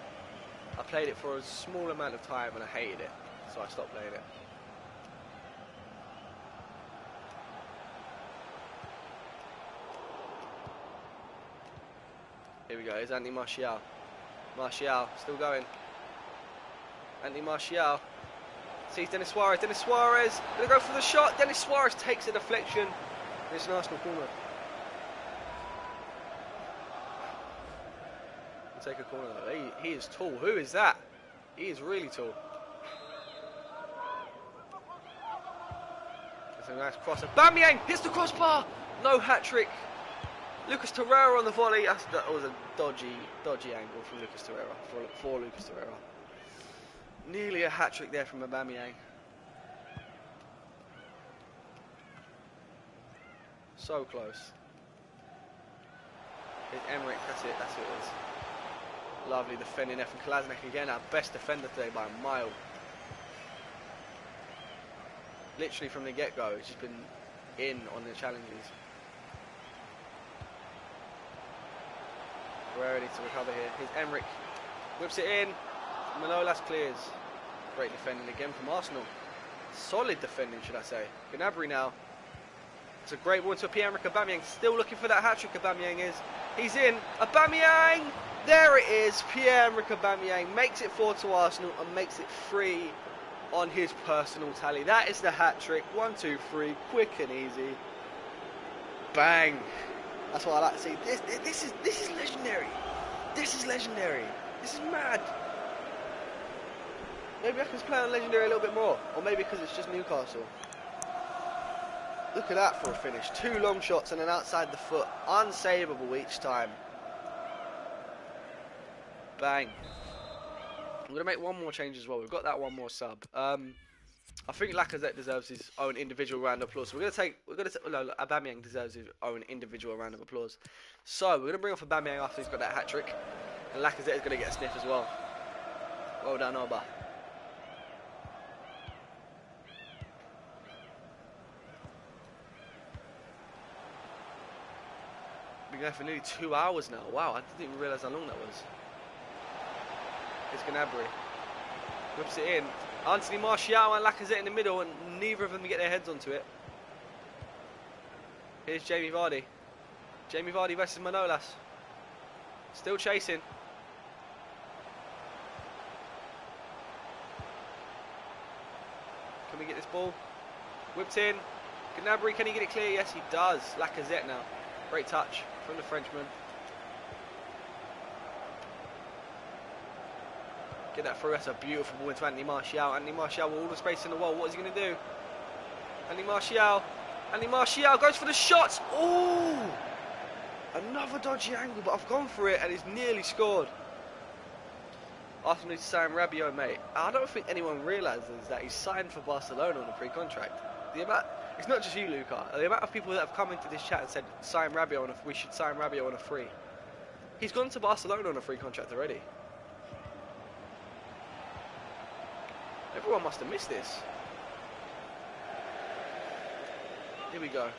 I played it for a small amount of time and I hated it, so I stopped playing it. Here we go. Here's Anthony Martial. Martial still going. Anthony Martial sees Denis Suarez. Denis Suarez gonna go for the shot. Denis Suarez takes a deflection. It's an Arsenal corner. We'll take a corner though. He is tall. Who is that? He is really tall. That's a nice cross. Aubameyang hits the crossbar. No hat trick. Lucas Torreira on the volley. That was a dodgy angle from Lucas Torreira. For Lucas Torreira. Nearly a hat-trick there from Aubameyang. So close. Here's Emmerich, that's it, that's who it is. Lovely defending there from Kolasinac again, our best defender today by a mile. Literally from the get-go, he's just been in on the challenges. We're ready to recover here. Here's Emmerich, whips it in. Manolas clears. Great defending again from Arsenal. Solid defending, should I say. Gnabry now. It's a great one to Pierre-Emerick Aubameyang. Still looking for that hat-trick, Aubameyang is. He's in. Aubameyang! There it is. Pierre-Emerick Aubameyang makes it 4 to Arsenal and makes it 3 on his personal tally. That is the hat-trick. 1, 2, 3. Quick and easy. Bang. That's what I like to see. This is legendary. This is legendary. This is mad. Maybe I can play on Legendary a little bit more. Or maybe because it's just Newcastle. Look at that for a finish. 2 long shots and an outside the foot. Unsavable each time. Bang. I'm going to make one more change as well. We've got that one more sub. I think Lacazette deserves his own individual round of applause. So Aubameyang deserves his own individual round of applause. So we're going to bring off Aubameyang after he's got that hat-trick. And Lacazette is going to get a sniff as well. Well done, Oba. Been going for nearly 2 hours now. Wow, I didn't even realise how long that was. It's Gnabry. Whips it in. Anthony Martial and Lacazette in the middle, and neither of them get their heads onto it. Here's Jamie Vardy. Jamie Vardy versus Manolas. Still chasing. Can we get this ball? Whipped in. Gnabry, can he get it clear? Yes, he does. Lacazette now. Great touch from the Frenchman. Get that through. That's a beautiful ball into Anthony Martial. Anthony Martial with all the space in the wall. What is he going to do? Anthony Martial. Anthony Martial goes for the shot. Oh! Another dodgy angle, but I've gone for it and he's nearly scored. Arsenal needs to sign Rabiot, mate. I don't think anyone realises that he's signed for Barcelona on a free contract. It's not just you, Luca. The amount of people that have come into this chat and said sign Rabiot we should sign Rabiot on a free. He's gone to Barcelona on a free contract already. Everyone must have missed this. Here we go.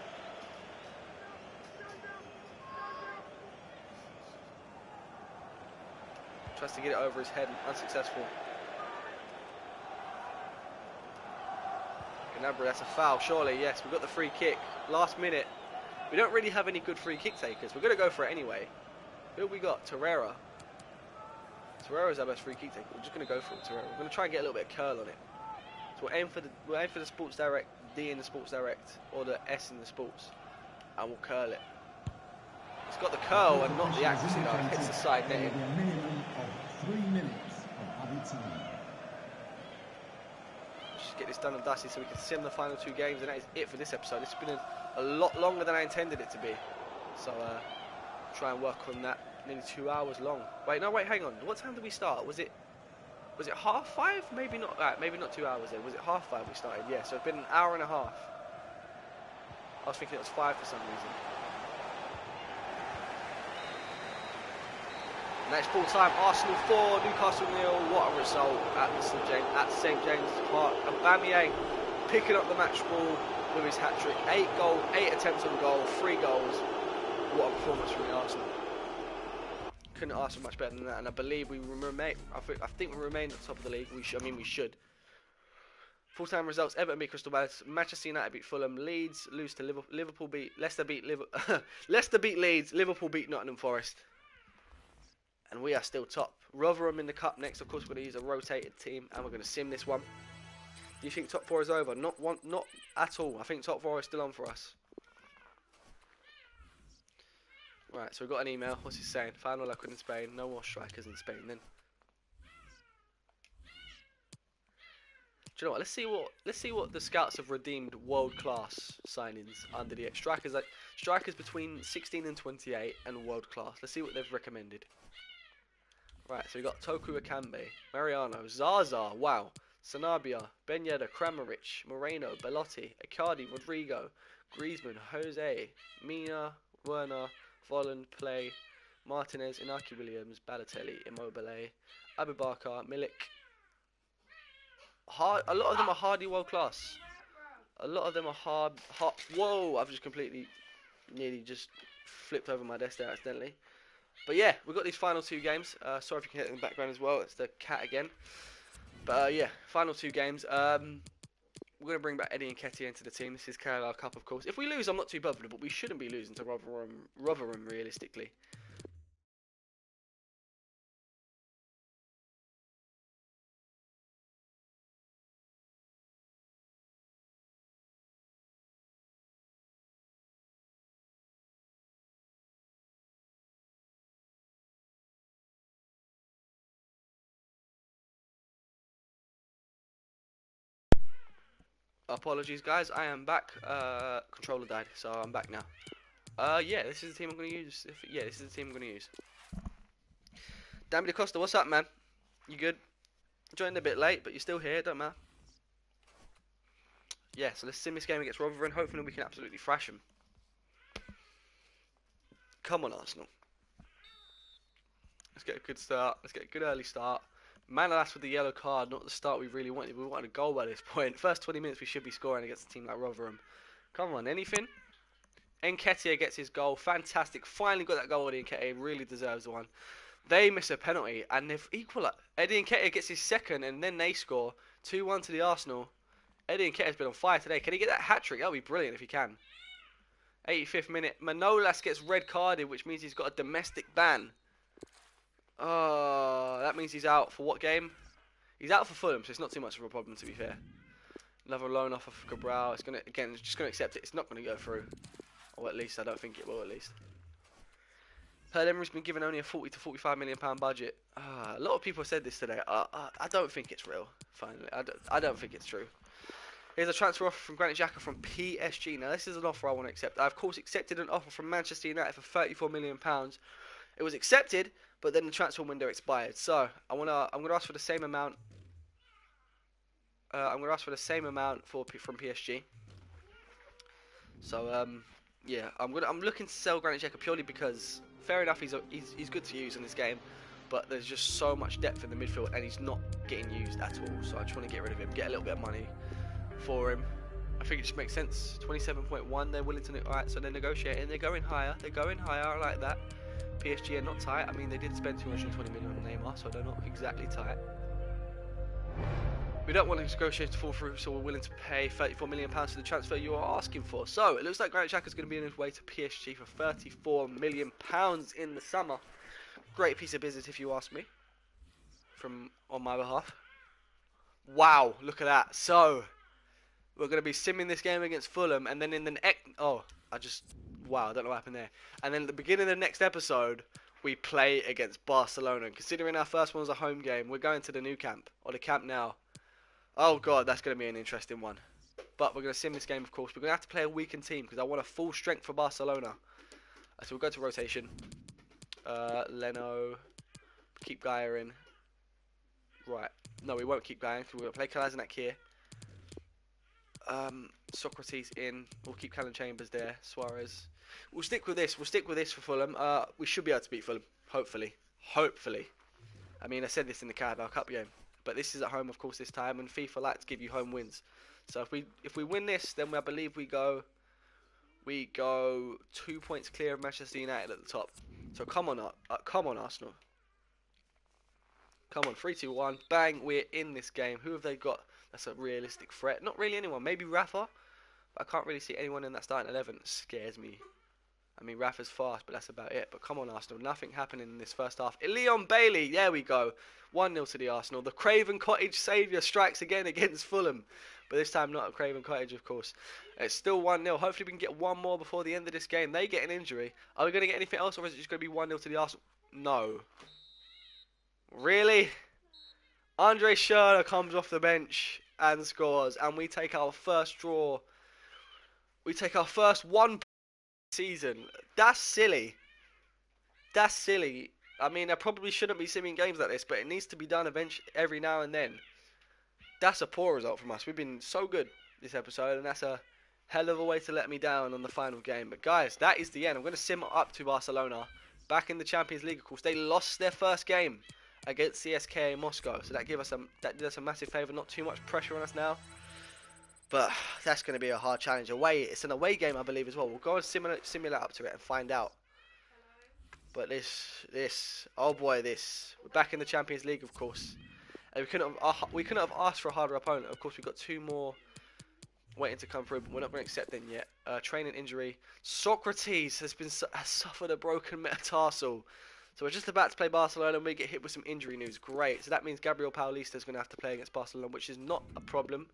Tries to get it over his head, unsuccessful. Gnabry, that's a foul, surely. Yes, we've got the free kick. Last minute. We don't really have any good free kick takers. We're going to go for it anyway. Who have we got? Torreira. Torreira's our best free kick taker. We're just going to go for it, Torreira. We're going to try and get a little bit of curl on it. So we'll aim for the Sports Direct, D in the Sports Direct, or the S in the Sports, and we'll curl it. It's got the curl and not the accuracy though. It hits the side netting. A minimum of 3 minutes of added time. Just get this done and dusted so we can sim the final 2 games, and that is it for this episode. It's been a lot longer than I intended it to be. So try and work on that. Nearly 2 hours long. Wait, hang on. What time did we start? Was it 5:30? Maybe not. Maybe not 2 hours then. Was it 5:30 we started? Yeah. So it's been an hour and a half. I was thinking it was 5 for some reason. Next ball time. Arsenal 4, Newcastle 0. What a result at St James's Park. Aubameyang picking up the match ball with his hat trick. 8 attempts on goal, 3 goals. What a performance from the Arsenal. Couldn't ask for much better than that, and I believe we remain. I think we remain at the top of the league. We should. Full-time results: Everton beat Crystal Palace, Manchester United beat Fulham, Leeds lose to Liverpool beat Leicester beat Leicester beat Leeds, Liverpool beat Nottingham Forest, and we are still top. Rotherham in the cup next. Of course, we're going to use a rotated team, and we're going to sim this one. Do you think top 4 is over? Not at all. I think top 4 is still on for us. Right, so we've got an email. What's he saying? Final luck in Spain. No more strikers in Spain then. Do you know what? Let's see what the scouts have redeemed world class signings under the strikers between 16 and 28 and world class. Let's see what they've recommended. Right, so we've got Toku Akambe, Mariano, Zaza, wow, Sanabria, Ben Yedder, Kramaric, Moreno, Belotti, Icardi, Rodrigo, Griezmann, Jose, Mina, Werner, Volland, Play, Martinez, Inaki Williams, Balotelli, Immobile, Abubakar, Milik. A lot of them are hardy world class. A lot of them are hard. Whoa! I've just nearly just flipped over my desk there accidentally. But yeah, we've got these final 2 games. Sorry if you can hear it in the background as well. It's the cat again. But yeah, final 2 games. We're going to bring back Eddie Nketiah into the team. This is Carabao Cup, of course. If we lose, I'm not too bothered, but we shouldn't be losing to Rotherham realistically. Apologies, guys. I am back. Controller died, so I'm back now. Yeah, this is the team I'm going to use. Yeah, this is the team I'm going to use. Dammy Costa, what's up, man? You good? Joined a bit late, but you're still here. Don't matter. Yeah, so let's sim this game against Rotherham. Hopefully, we can absolutely thrash them. Come on, Arsenal. Let's get a good start. Let's get a good early start. Man, alas, with the yellow card, not the start we really wanted. We wanted a goal by this point. First 20 minutes, we should be scoring against a team like Rotherham. Come on, anything? Nketiah gets his goal. Fantastic. Finally got that goal. Eddie Nketiah really deserves the one. They miss a penalty and they've equalised. Eddie Nketiah gets his second and then they score 2-1 to the Arsenal. Eddie Nketiah's been on fire today. Can he get that hat-trick? That would be brilliant if he can. 85th minute. Manolas gets red carded, which means he's got a domestic ban. Oh, that means he's out for what game? He's out for Fulham, so it's not too much of a problem, to be fair. Another loan offer for Cabral. It's gonna again, it's just gonna accept it. It's not gonna go through, or at least I don't think it will. At least. Heard Emery's been given only a 40 to 45 million pound budget. A lot of people said this today. I don't think it's real. Finally, I don't think it's true. Here's a transfer offer from Granit Xhaka from PSG. Now this is an offer I want to accept. I of course accepted an offer from Manchester United for 34 million pounds. It was accepted, but then the transfer window expired. So I'm gonna ask for the same amount. I'm gonna ask for the same amount from PSG. So yeah, I'm looking to sell Granit Xhaka purely because fair enough he's good to use in this game, but there's just so much depth in the midfield and he's not getting used at all. So I just want to get rid of him, get a little bit of money for him. I think it just makes sense. 27.1. They're willing to. Alright, so they're negotiating. They're going higher. They're going higher. I like that. PSG are not tight. I mean, they did spend 220 million on Neymar, so they're not exactly tight. We don't want to negotiate to fall through, so we're willing to pay £34 million for the transfer you are asking for. So it looks like Granit Xhaka is going to be on his way to PSG for £34 million in the summer. Great piece of business, if you ask me. On my behalf. Wow, look at that. So we're going to be simming this game against Fulham, and then in the wow, I don't know what happened there. And then at the beginning of the next episode, we play against Barcelona. And considering our first one was a home game, we're going to the new camp, or the Camp Nou. Oh god, that's going to be an interesting one. But we're going to sim this game, of course. We're going to have to play a weakened team because I want a full strength for Barcelona. So we'll go to rotation. Leno. Keep Gaia in. Right. No, we won't keep Gaia because we're going to play Kolasinac here. Socrates in. We'll keep Callum Chambers there. Suarez. We'll stick with this. We'll stick with this for Fulham. We should be able to beat Fulham. Hopefully. Hopefully. I mean, I said this in the Carabao Cup game. But this is at home, of course, this time, and FIFA like to give you home wins. So if we win this, then I believe we go 2 points clear of Manchester United at the top. So come on, Arsenal. Come on, 3-2-1, bang, we're in this game. Who have they got? That's a realistic threat. Not really anyone. Maybe Rafa, but I can't really see anyone in that starting 11. It scares me. I mean, Rafa's fast, but that's about it. But come on, Arsenal. Nothing happening in this first half. Leon Bailey, there we go. 1-0 to the Arsenal. The Craven Cottage saviour strikes again against Fulham. But this time not at Craven Cottage, of course. It's still 1-0. Hopefully we can get one more before the end of this game. They get an injury. Are we going to get anything else, or is it just going to be 1-0 to the Arsenal? No. Really? Andre Schürrle comes off the bench and scores. And we take our first draw. We take our first 1 season. That's silly. That's silly. I mean, I probably shouldn't be simming games like this, but it needs to be done eventually, every now and then. That's a poor result from us. We've been so good this episode, and that's a hell of a way to let me down on the final game. But guys, that is the end. I'm going to sim up to Barcelona, back in the Champions League. Of course, they lost their first game against CSKA Moscow, so that did us a massive favour. Not too much pressure on us now. But that's going to be a hard challenge away. It's an away game, I believe, as well. We'll go and simulate up to it and find out. But oh boy, we're back in the Champions League, of course. And we couldn't have asked for a harder opponent. Of course, we've got 2 more waiting to come through, but we're not going to accept them yet. Training injury. Socrates has suffered a broken metatarsal. So we're just about to play Barcelona and we get hit with some injury news. Great. So that means Gabriel Paulista is going to have to play against Barcelona, which is not a problem.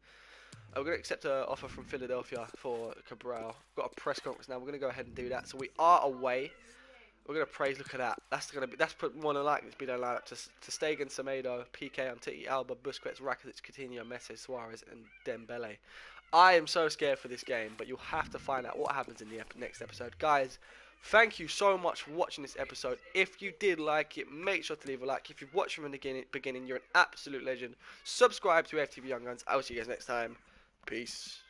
We're going to accept an offer from Philadelphia for Cabral. We've got a press conference now. We're going to go ahead and do that. So we are away. We're going to praise. Look at that. That's more than likely to be their lineup. To Stegen, Semedo, PK, Umtiti, Alba, Busquets, Rakitic, Coutinho, Messi, Suarez, and Dembele. I am so scared for this game, but you'll have to find out what happens in the next episode. Guys, thank you so much for watching this episode. If you did like it, make sure to leave a like. If you've watched from the beginning, you're an absolute legend. Subscribe to AFTV Young Gunz. I will see you guys next time. Peace.